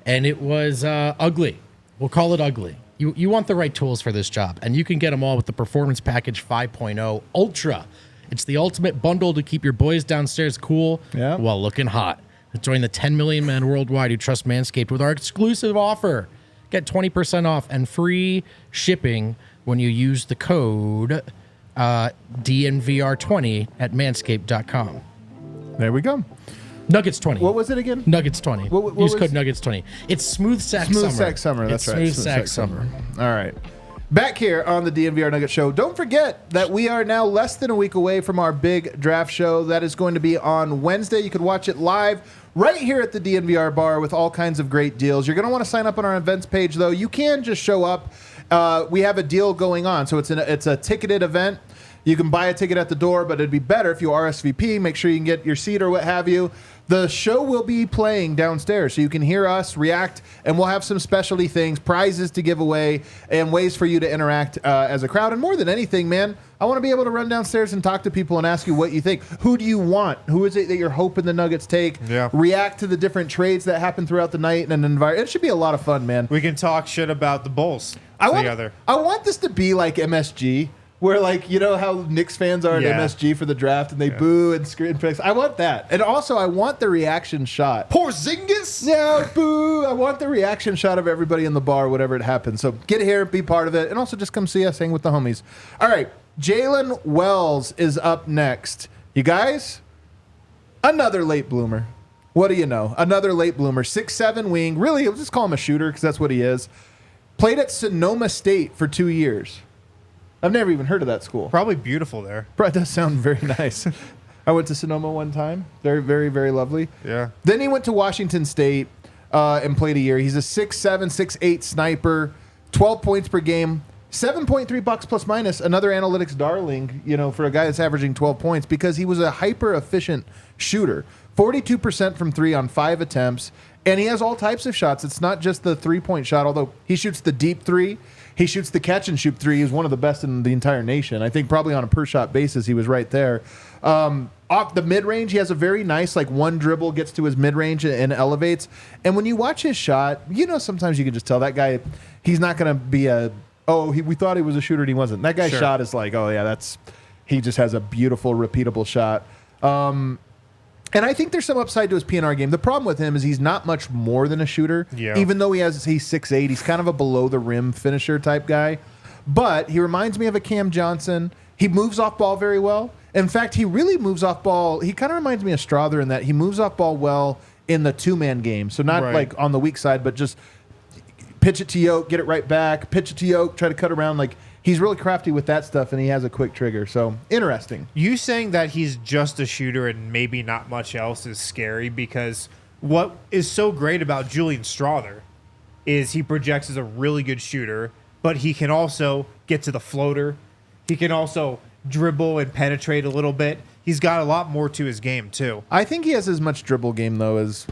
Speaker 3: And it was ugly. We'll call it ugly. You want the right tools for this job. And you can get them all with the Performance Package 5.0 Ultra. It's the ultimate bundle to keep your boys downstairs cool while looking hot. Join the 10 million men worldwide who trust Manscaped with our exclusive offer. Get 20% off and free shipping when you use the code DNVR20 at manscaped.com.
Speaker 2: There we go.
Speaker 3: Nuggets 20.
Speaker 2: What was it again?
Speaker 3: Nuggets 20.
Speaker 2: What
Speaker 3: Use
Speaker 2: was-
Speaker 3: code Nuggets 20. It's smooth sack summer.
Speaker 2: Smooth sack summer. That's
Speaker 3: It's
Speaker 2: right.
Speaker 3: Smooth sack summer.
Speaker 2: All right. Back here on the DNVR Nuggets show. Don't forget that we are now less than a week away from our big draft show. That is going to be on Wednesday. You can watch it live right here at the DNVR bar with all kinds of great deals. You're going to want to sign up on our events page, though. You can just show up. We have a deal going on. So it's a ticketed event. You can buy a ticket at the door, but it'd be better if you RSVP. Make sure you can get your seat or what have you. The show will be playing downstairs, so you can hear us react, and we'll have some specialty things, prizes to give away, and ways for you to interact as a crowd. And more than anything, man, I want to be able to run downstairs and talk to people and ask you what you think. Who do you want? Who is it that you're hoping the Nuggets take?
Speaker 1: Yeah.
Speaker 2: React to the different trades that happen throughout the night in an environment. It should be a lot of fun, man.
Speaker 1: We can talk shit about the Bulls
Speaker 2: I
Speaker 1: together.
Speaker 2: want this to be like MSG, where, like, you know how Knicks fans are at
Speaker 1: Yeah.
Speaker 2: MSG for the draft and they boo and scream. I want that. And also, I want the reaction shot.
Speaker 1: Porzingis?
Speaker 2: Yeah, boo. I want the reaction shot of everybody in the bar, whatever it happens. So get here, be part of it, and also just come see us, hang with the homies. All right, Jaylen Wells is up next. You guys, another late bloomer. What do you know? Another late bloomer. 6'7" wing. Really, let's just call him a shooter because that's what he is. Played at Sonoma State for 2 years. I've never even heard of that school.
Speaker 1: Probably beautiful there.
Speaker 2: That does sound very nice. I went to Sonoma one time. Very, very, very lovely.
Speaker 1: Yeah.
Speaker 2: Then he went to Washington State and played a year. He's a 6'7", 6'8" sniper, 12 points per game, 7.3 bucks plus minus. Another analytics darling, for a guy that's averaging 12 points because he was a hyper-efficient shooter. 42% from three on 5 attempts, and he has all types of shots. It's not just the three-point shot, although he shoots the deep three. He shoots the catch-and-shoot three. He's one of the best in the entire nation. I think probably on a per-shot basis, he was right there. Off the mid-range, he has a very nice, one dribble, gets to his mid-range and elevates. And when you watch his shot, sometimes you can just tell that guy, he's not going to be we thought he was a shooter and he wasn't. That guy's shot is he just has a beautiful, repeatable shot. And I think there's some upside to his PNR game. The problem with him is he's not much more than a shooter.
Speaker 1: Yeah.
Speaker 2: Even though he's 6'8", he's kind of a below-the-rim finisher type guy. But he reminds me of a Cam Johnson. He moves off ball very well. In fact, he really moves off ball. He kind of reminds me of Strother in that he moves off ball well in the two-man game. So not on the weak side, but just pitch it to Yoke, get it right back, pitch it to Yoke, try to cut around. He's really crafty with that stuff, and he has a quick trigger. So, interesting.
Speaker 1: You saying that he's just a shooter and maybe not much else is scary because what is so great about Julian Strother is he projects as a really good shooter, but he can also get to the floater. He can also dribble and penetrate a little bit. He's got a lot more to his game, too.
Speaker 2: I think he has as much dribble game, though, as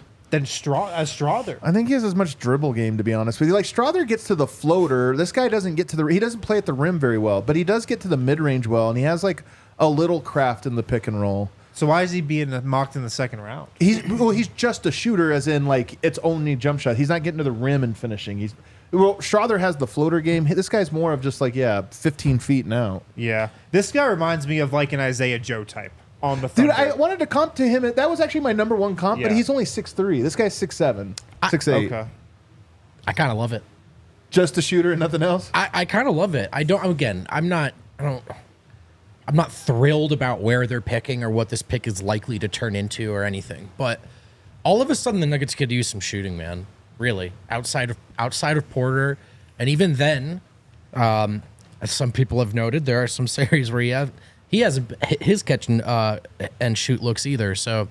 Speaker 1: Strother.
Speaker 2: I think he has as much dribble game, to be honest with you. Strother gets to the floater. This guy doesn't get to he doesn't play at the rim very well, but he does get to the mid-range well, and he has a little craft in the pick and roll.
Speaker 1: So why is he being mocked in the second round?
Speaker 2: He's just a shooter, as in it's only jump shot. He's not getting to the rim and finishing. Strother has the floater game. This guy's more of just 15 feet now.
Speaker 1: Yeah. This guy reminds me of an Isaiah Joe type. On the
Speaker 2: Dude,
Speaker 1: Thunder.
Speaker 2: I wanted to comp to him. That was actually my number one comp, but
Speaker 1: Yeah.
Speaker 2: he's only 6'3". This guy's 6'7", 6'8".
Speaker 1: Okay.
Speaker 3: I kind of love it.
Speaker 2: Just a shooter and nothing else?
Speaker 3: I kind of love it. I'm not thrilled about where they're picking or what this pick is likely to turn into or anything. But all of a sudden the Nuggets could use some shooting, man. Really. Outside of Porter. And even then, as some people have noted, there are some series where he hasn't his catch and shoot looks either. So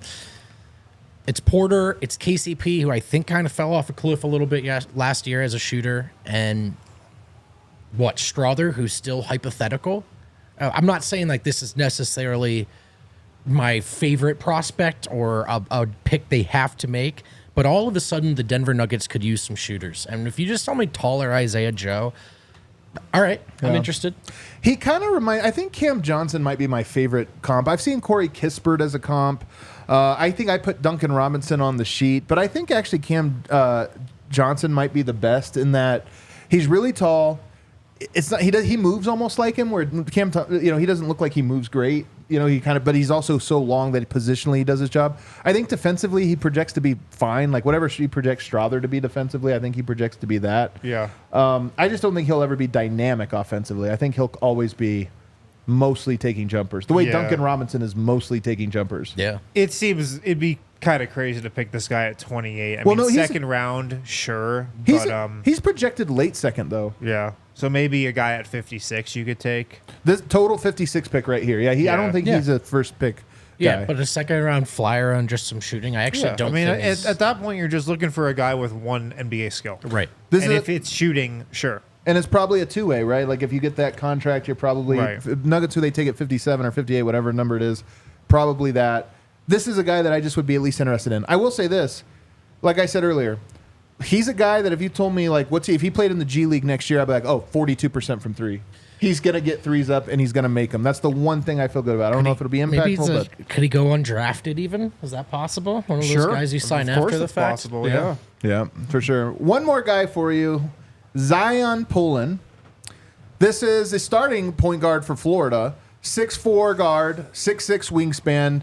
Speaker 3: it's Porter, it's KCP, who I think kind of fell off a cliff a little bit last year as a shooter, and Strother, who's still hypothetical. I'm not saying like this is necessarily my favorite prospect or a pick they have to make, but all of a sudden the Denver Nuggets could use some shooters. And if you just tell me taller Isaiah Joe, all right, I'm interested.
Speaker 2: He kind of I think Cam Johnson might be my favorite comp. I've seen Corey Kispert as a comp. I think I put Duncan Robinson on the sheet, but I think actually Cam Johnson might be the best in that he's really tall. It's not he moves almost like him, where Cam, he doesn't look like he moves great. But he's also so long that positionally he does his job. I think defensively he projects to be fine. Like whatever he projects Strother to be defensively, I think he projects to be that.
Speaker 1: Yeah.
Speaker 2: I just don't think he'll ever be dynamic offensively. I think he'll always be mostly taking jumpers. The way Duncan Robinson is mostly taking jumpers.
Speaker 3: Yeah.
Speaker 1: It seems it'd be kind of crazy to pick this guy at 28. I mean, second round, sure.
Speaker 2: He's projected late second, though.
Speaker 1: Yeah. So maybe a guy at 56 you could take.
Speaker 2: This total 56 pick right here. Yeah, I don't think he's a first pick guy.
Speaker 3: Yeah, but a second round flyer on just some shooting, I actually don't think
Speaker 1: at that point, you're just looking for a guy with one NBA skill.
Speaker 3: Right.
Speaker 1: If it's shooting, sure.
Speaker 2: And it's probably a two-way, right? Like if you get that contract, you're probably Nuggets, who they take at 57 or 58, whatever number it is, probably that. This is a guy that I just would be at least interested in. I will say this, like I said earlier, he's a guy that if you told me like if he played in the G League next year, I'd be like, 42% from three. He's gonna get threes up and he's gonna make them. That's the one thing I feel good about. I don't know if it'll be impactful, but
Speaker 3: could he go undrafted even? Is that possible? One of those guys you sign after the fact?
Speaker 1: Possible, yeah.
Speaker 2: Yeah, for sure. One more guy for you, Zyon Pullin. This is a starting point guard for Florida. 6'4" guard, 6'6" wingspan.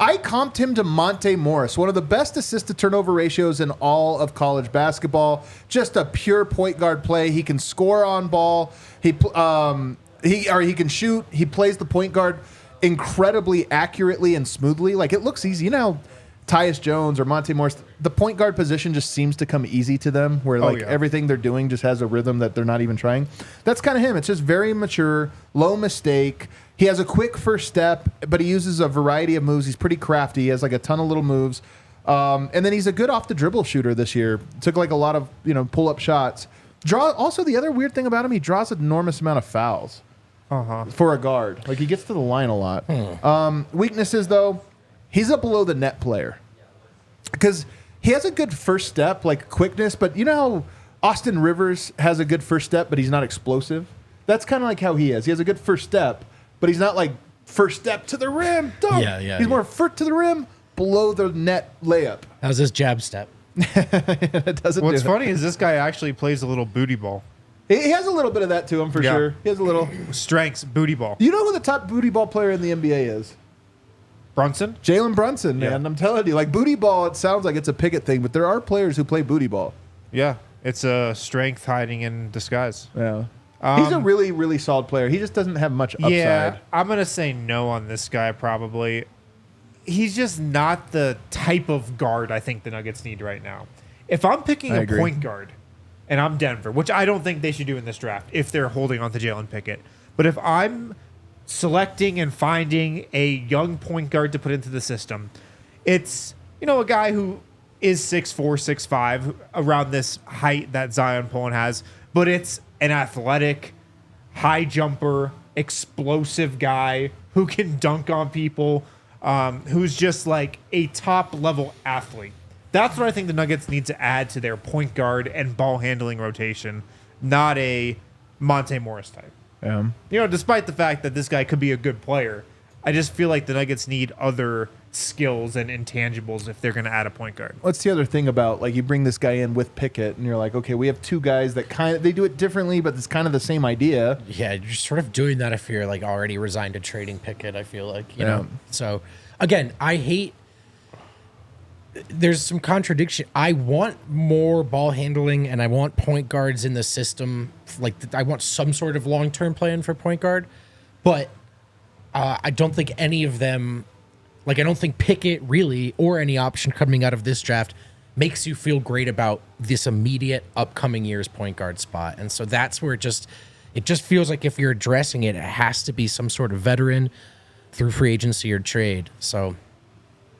Speaker 2: I comped him to Monte Morris, one of the best assist-to-turnover ratios in all of college basketball. Just a pure point guard play. He can score on ball. He can shoot. He plays the point guard incredibly accurately and smoothly. Like, it looks easy. Tyus Jones or Monte Morris, the point guard position just seems to come easy to them, where everything they're doing just has a rhythm that they're not even trying. That's kind of him. It's just very mature, low mistake. He has a quick first step, but he uses a variety of moves. He's pretty crafty. He has like a ton of little moves. And then he's a good off the dribble shooter this year. Took like a lot of, pull up shots. Also, the other weird thing about him, he draws an enormous amount of fouls for a guard. Like he gets to the line a lot. Weaknesses though, he's a below the net player because he has a good first step, like quickness. But you know how Austin Rivers has a good first step, but he's not explosive? That's kind of like how he is. He has a good first step, but he's not like first step to the rim. Dunk. He's more foot to the rim, below the net layup.
Speaker 3: How's his jab step?
Speaker 2: It doesn't.
Speaker 1: What's funny is this guy actually plays a little booty ball.
Speaker 2: He has a little bit of that to him for sure. He has a little
Speaker 1: strengths booty ball.
Speaker 2: You know who the top booty ball player in the NBA is?
Speaker 1: Brunson?
Speaker 2: Jalen Brunson, man. I'm telling you, like booty ball, it sounds like it's a Pickett thing, but there are players who play booty ball.
Speaker 1: Yeah, it's a strength hiding in disguise.
Speaker 2: Yeah. He's a really, really solid player. He just doesn't have much upside.
Speaker 1: Yeah, I'm going to say no on this guy probably. He's just not the type of guard I think the Nuggets need right now. If I'm picking a point guard and I'm Denver, which I don't think they should do in this draft if they're holding on to Jalen Pickett, but if I'm selecting and finding a young point guard to put into the system, it's, a guy who is 6'4", 6'5", around this height that Zyon Pullin has, but it's an athletic, high jumper, explosive guy who can dunk on people, who's just like a top-level athlete. That's what I think the Nuggets need to add to their point guard and ball handling rotation, not a Monte Morris type. Despite the fact that this guy could be a good player, I just feel like the Nuggets need other skills and intangibles if they're going to add a point guard.
Speaker 2: What's the other thing about, like, you bring this guy in with Pickett and you're like, okay, we have two guys that they do it differently, but it's kind of the same idea.
Speaker 3: Yeah, you're sort of doing that if you're like already resigned to trading Pickett, I feel like, you know. So again, there's some contradiction. I want more ball handling and I want point guards in the system. Like I want some sort of long-term plan for point guard, but I don't think any of them, like I don't think Pickett really, or any option coming out of this draft, makes you feel great about this immediate upcoming year's point guard spot. And so that's where it just feels like if you're addressing it, it has to be some sort of veteran through free agency or trade. So,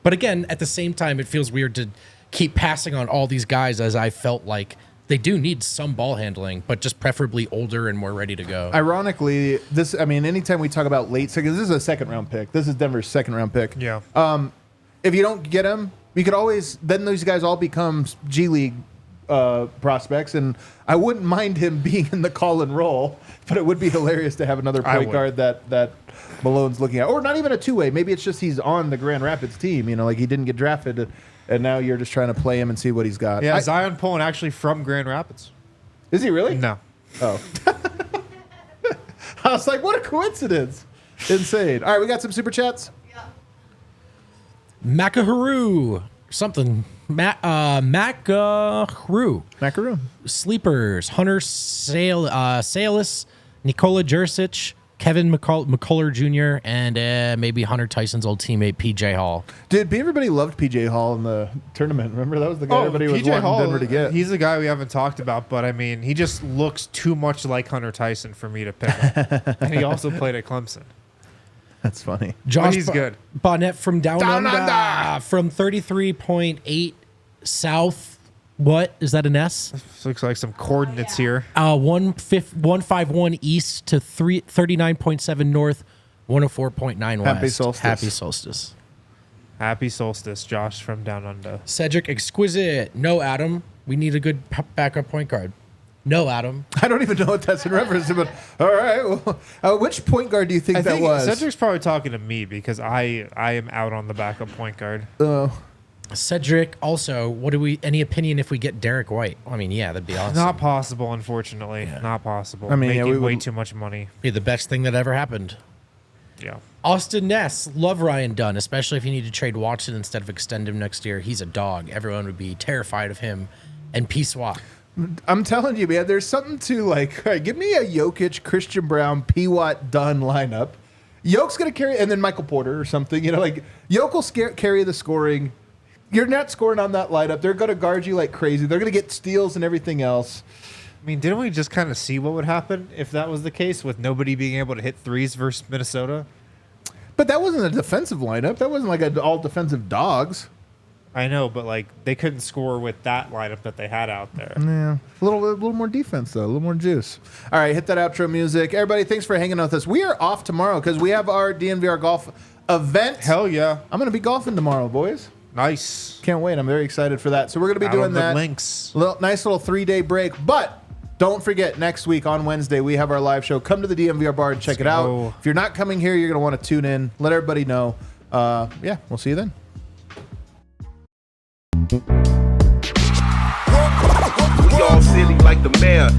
Speaker 3: but again, at the same time, it feels weird to keep passing on all these guys, as I felt like they do need some ball handling, but just preferably older and more ready to go.
Speaker 2: Ironically, anytime we talk about late second, this is a second round pick. This is Denver's second round pick.
Speaker 1: Yeah.
Speaker 2: If you don't get him, you could always, then those guys all become G League prospects, and I wouldn't mind him being in the call and roll, but it would be hilarious to have another point guard that Malone's looking at, or not even a two-way. Maybe it's just he's on the Grand Rapids team, like he didn't get drafted, and now you're just trying to play him and see what he's got.
Speaker 1: Yeah, Zyon Pullin actually from Grand Rapids.
Speaker 2: Is he really?
Speaker 1: No.
Speaker 2: Oh. I was like, what a coincidence. Insane. All right, we got some super chats.
Speaker 3: Macaharu. Something. Macaharu.
Speaker 2: Macaroon.
Speaker 3: Sleepers. Hunter Salis. Nikola Jurcic. Kevin McCullough Jr. and maybe Hunter Tyson's old teammate PJ Hall.
Speaker 2: Dude, everybody loved PJ Hall in the tournament. Remember, that was the guy everybody was wanting Denver to get.
Speaker 1: He's the guy we haven't talked about, but I mean, he just looks too much like Hunter Tyson for me to pick him. And he also played at Clemson.
Speaker 2: That's funny.
Speaker 3: Josh
Speaker 1: he's good.
Speaker 3: Bonnet from Down Under. From 33.8 south. What? Is that an S?
Speaker 1: This looks like some coordinates here.
Speaker 3: 151 east to 39.7 north, 104.9 west.
Speaker 2: Happy solstice.
Speaker 3: Happy solstice.
Speaker 1: Happy solstice, Josh from Down Under.
Speaker 3: Cedric Exquisite. No, Adam. We need a good backup point guard. No, Adam.
Speaker 2: I don't even know what that's in reference to, but all right. Well, which point guard do you think that was?
Speaker 1: Cedric's probably talking to me because I am out on the backup point guard.
Speaker 3: Cedric, also, any opinion if we get Derek White? I mean, yeah, that'd be awesome.
Speaker 1: Not possible, unfortunately. Yeah. Not possible.
Speaker 2: I mean,
Speaker 1: making way too much money.
Speaker 3: Be the best thing that ever happened.
Speaker 1: Yeah.
Speaker 3: Austin Ness, love Ryan Dunn, especially if you need to trade Watson instead of extend him next year. He's a dog. Everyone would be terrified of him. And P-Swap.
Speaker 2: I'm telling you, man, there's something to like, all right, give me a Jokic, Christian Brown, P-Watt, Dunn lineup. Yoke's going to carry, and then Michael Porter or something. Like, Yoke will carry the scoring. You're not scoring on that lineup. They're going to guard you like crazy. They're going to get steals and everything else.
Speaker 1: I mean, didn't we just kind of see what would happen if that was the case with nobody being able to hit threes versus Minnesota?
Speaker 2: But that wasn't a defensive lineup. That wasn't like all defensive dogs.
Speaker 1: I know, but like they couldn't score with that lineup that they had out there.
Speaker 2: Yeah, a little more defense though, a little more juice. All right, hit that outro music. Everybody, thanks for hanging out with us. We are off tomorrow because we have our DNVR golf event.
Speaker 1: Hell yeah!
Speaker 2: I'm going to be golfing tomorrow, boys.
Speaker 1: Nice.
Speaker 2: Can't wait. I'm very excited for that. So we're going to be doing that.
Speaker 1: Links.
Speaker 2: Nice little 3-day break. But don't forget, next week on Wednesday, we have our live show. Come to the DNVR bar and check it out. If you're not coming here, you're going to want to tune in. Let everybody know. Yeah, we'll see you then.
Speaker 5: We all silly like the mayor.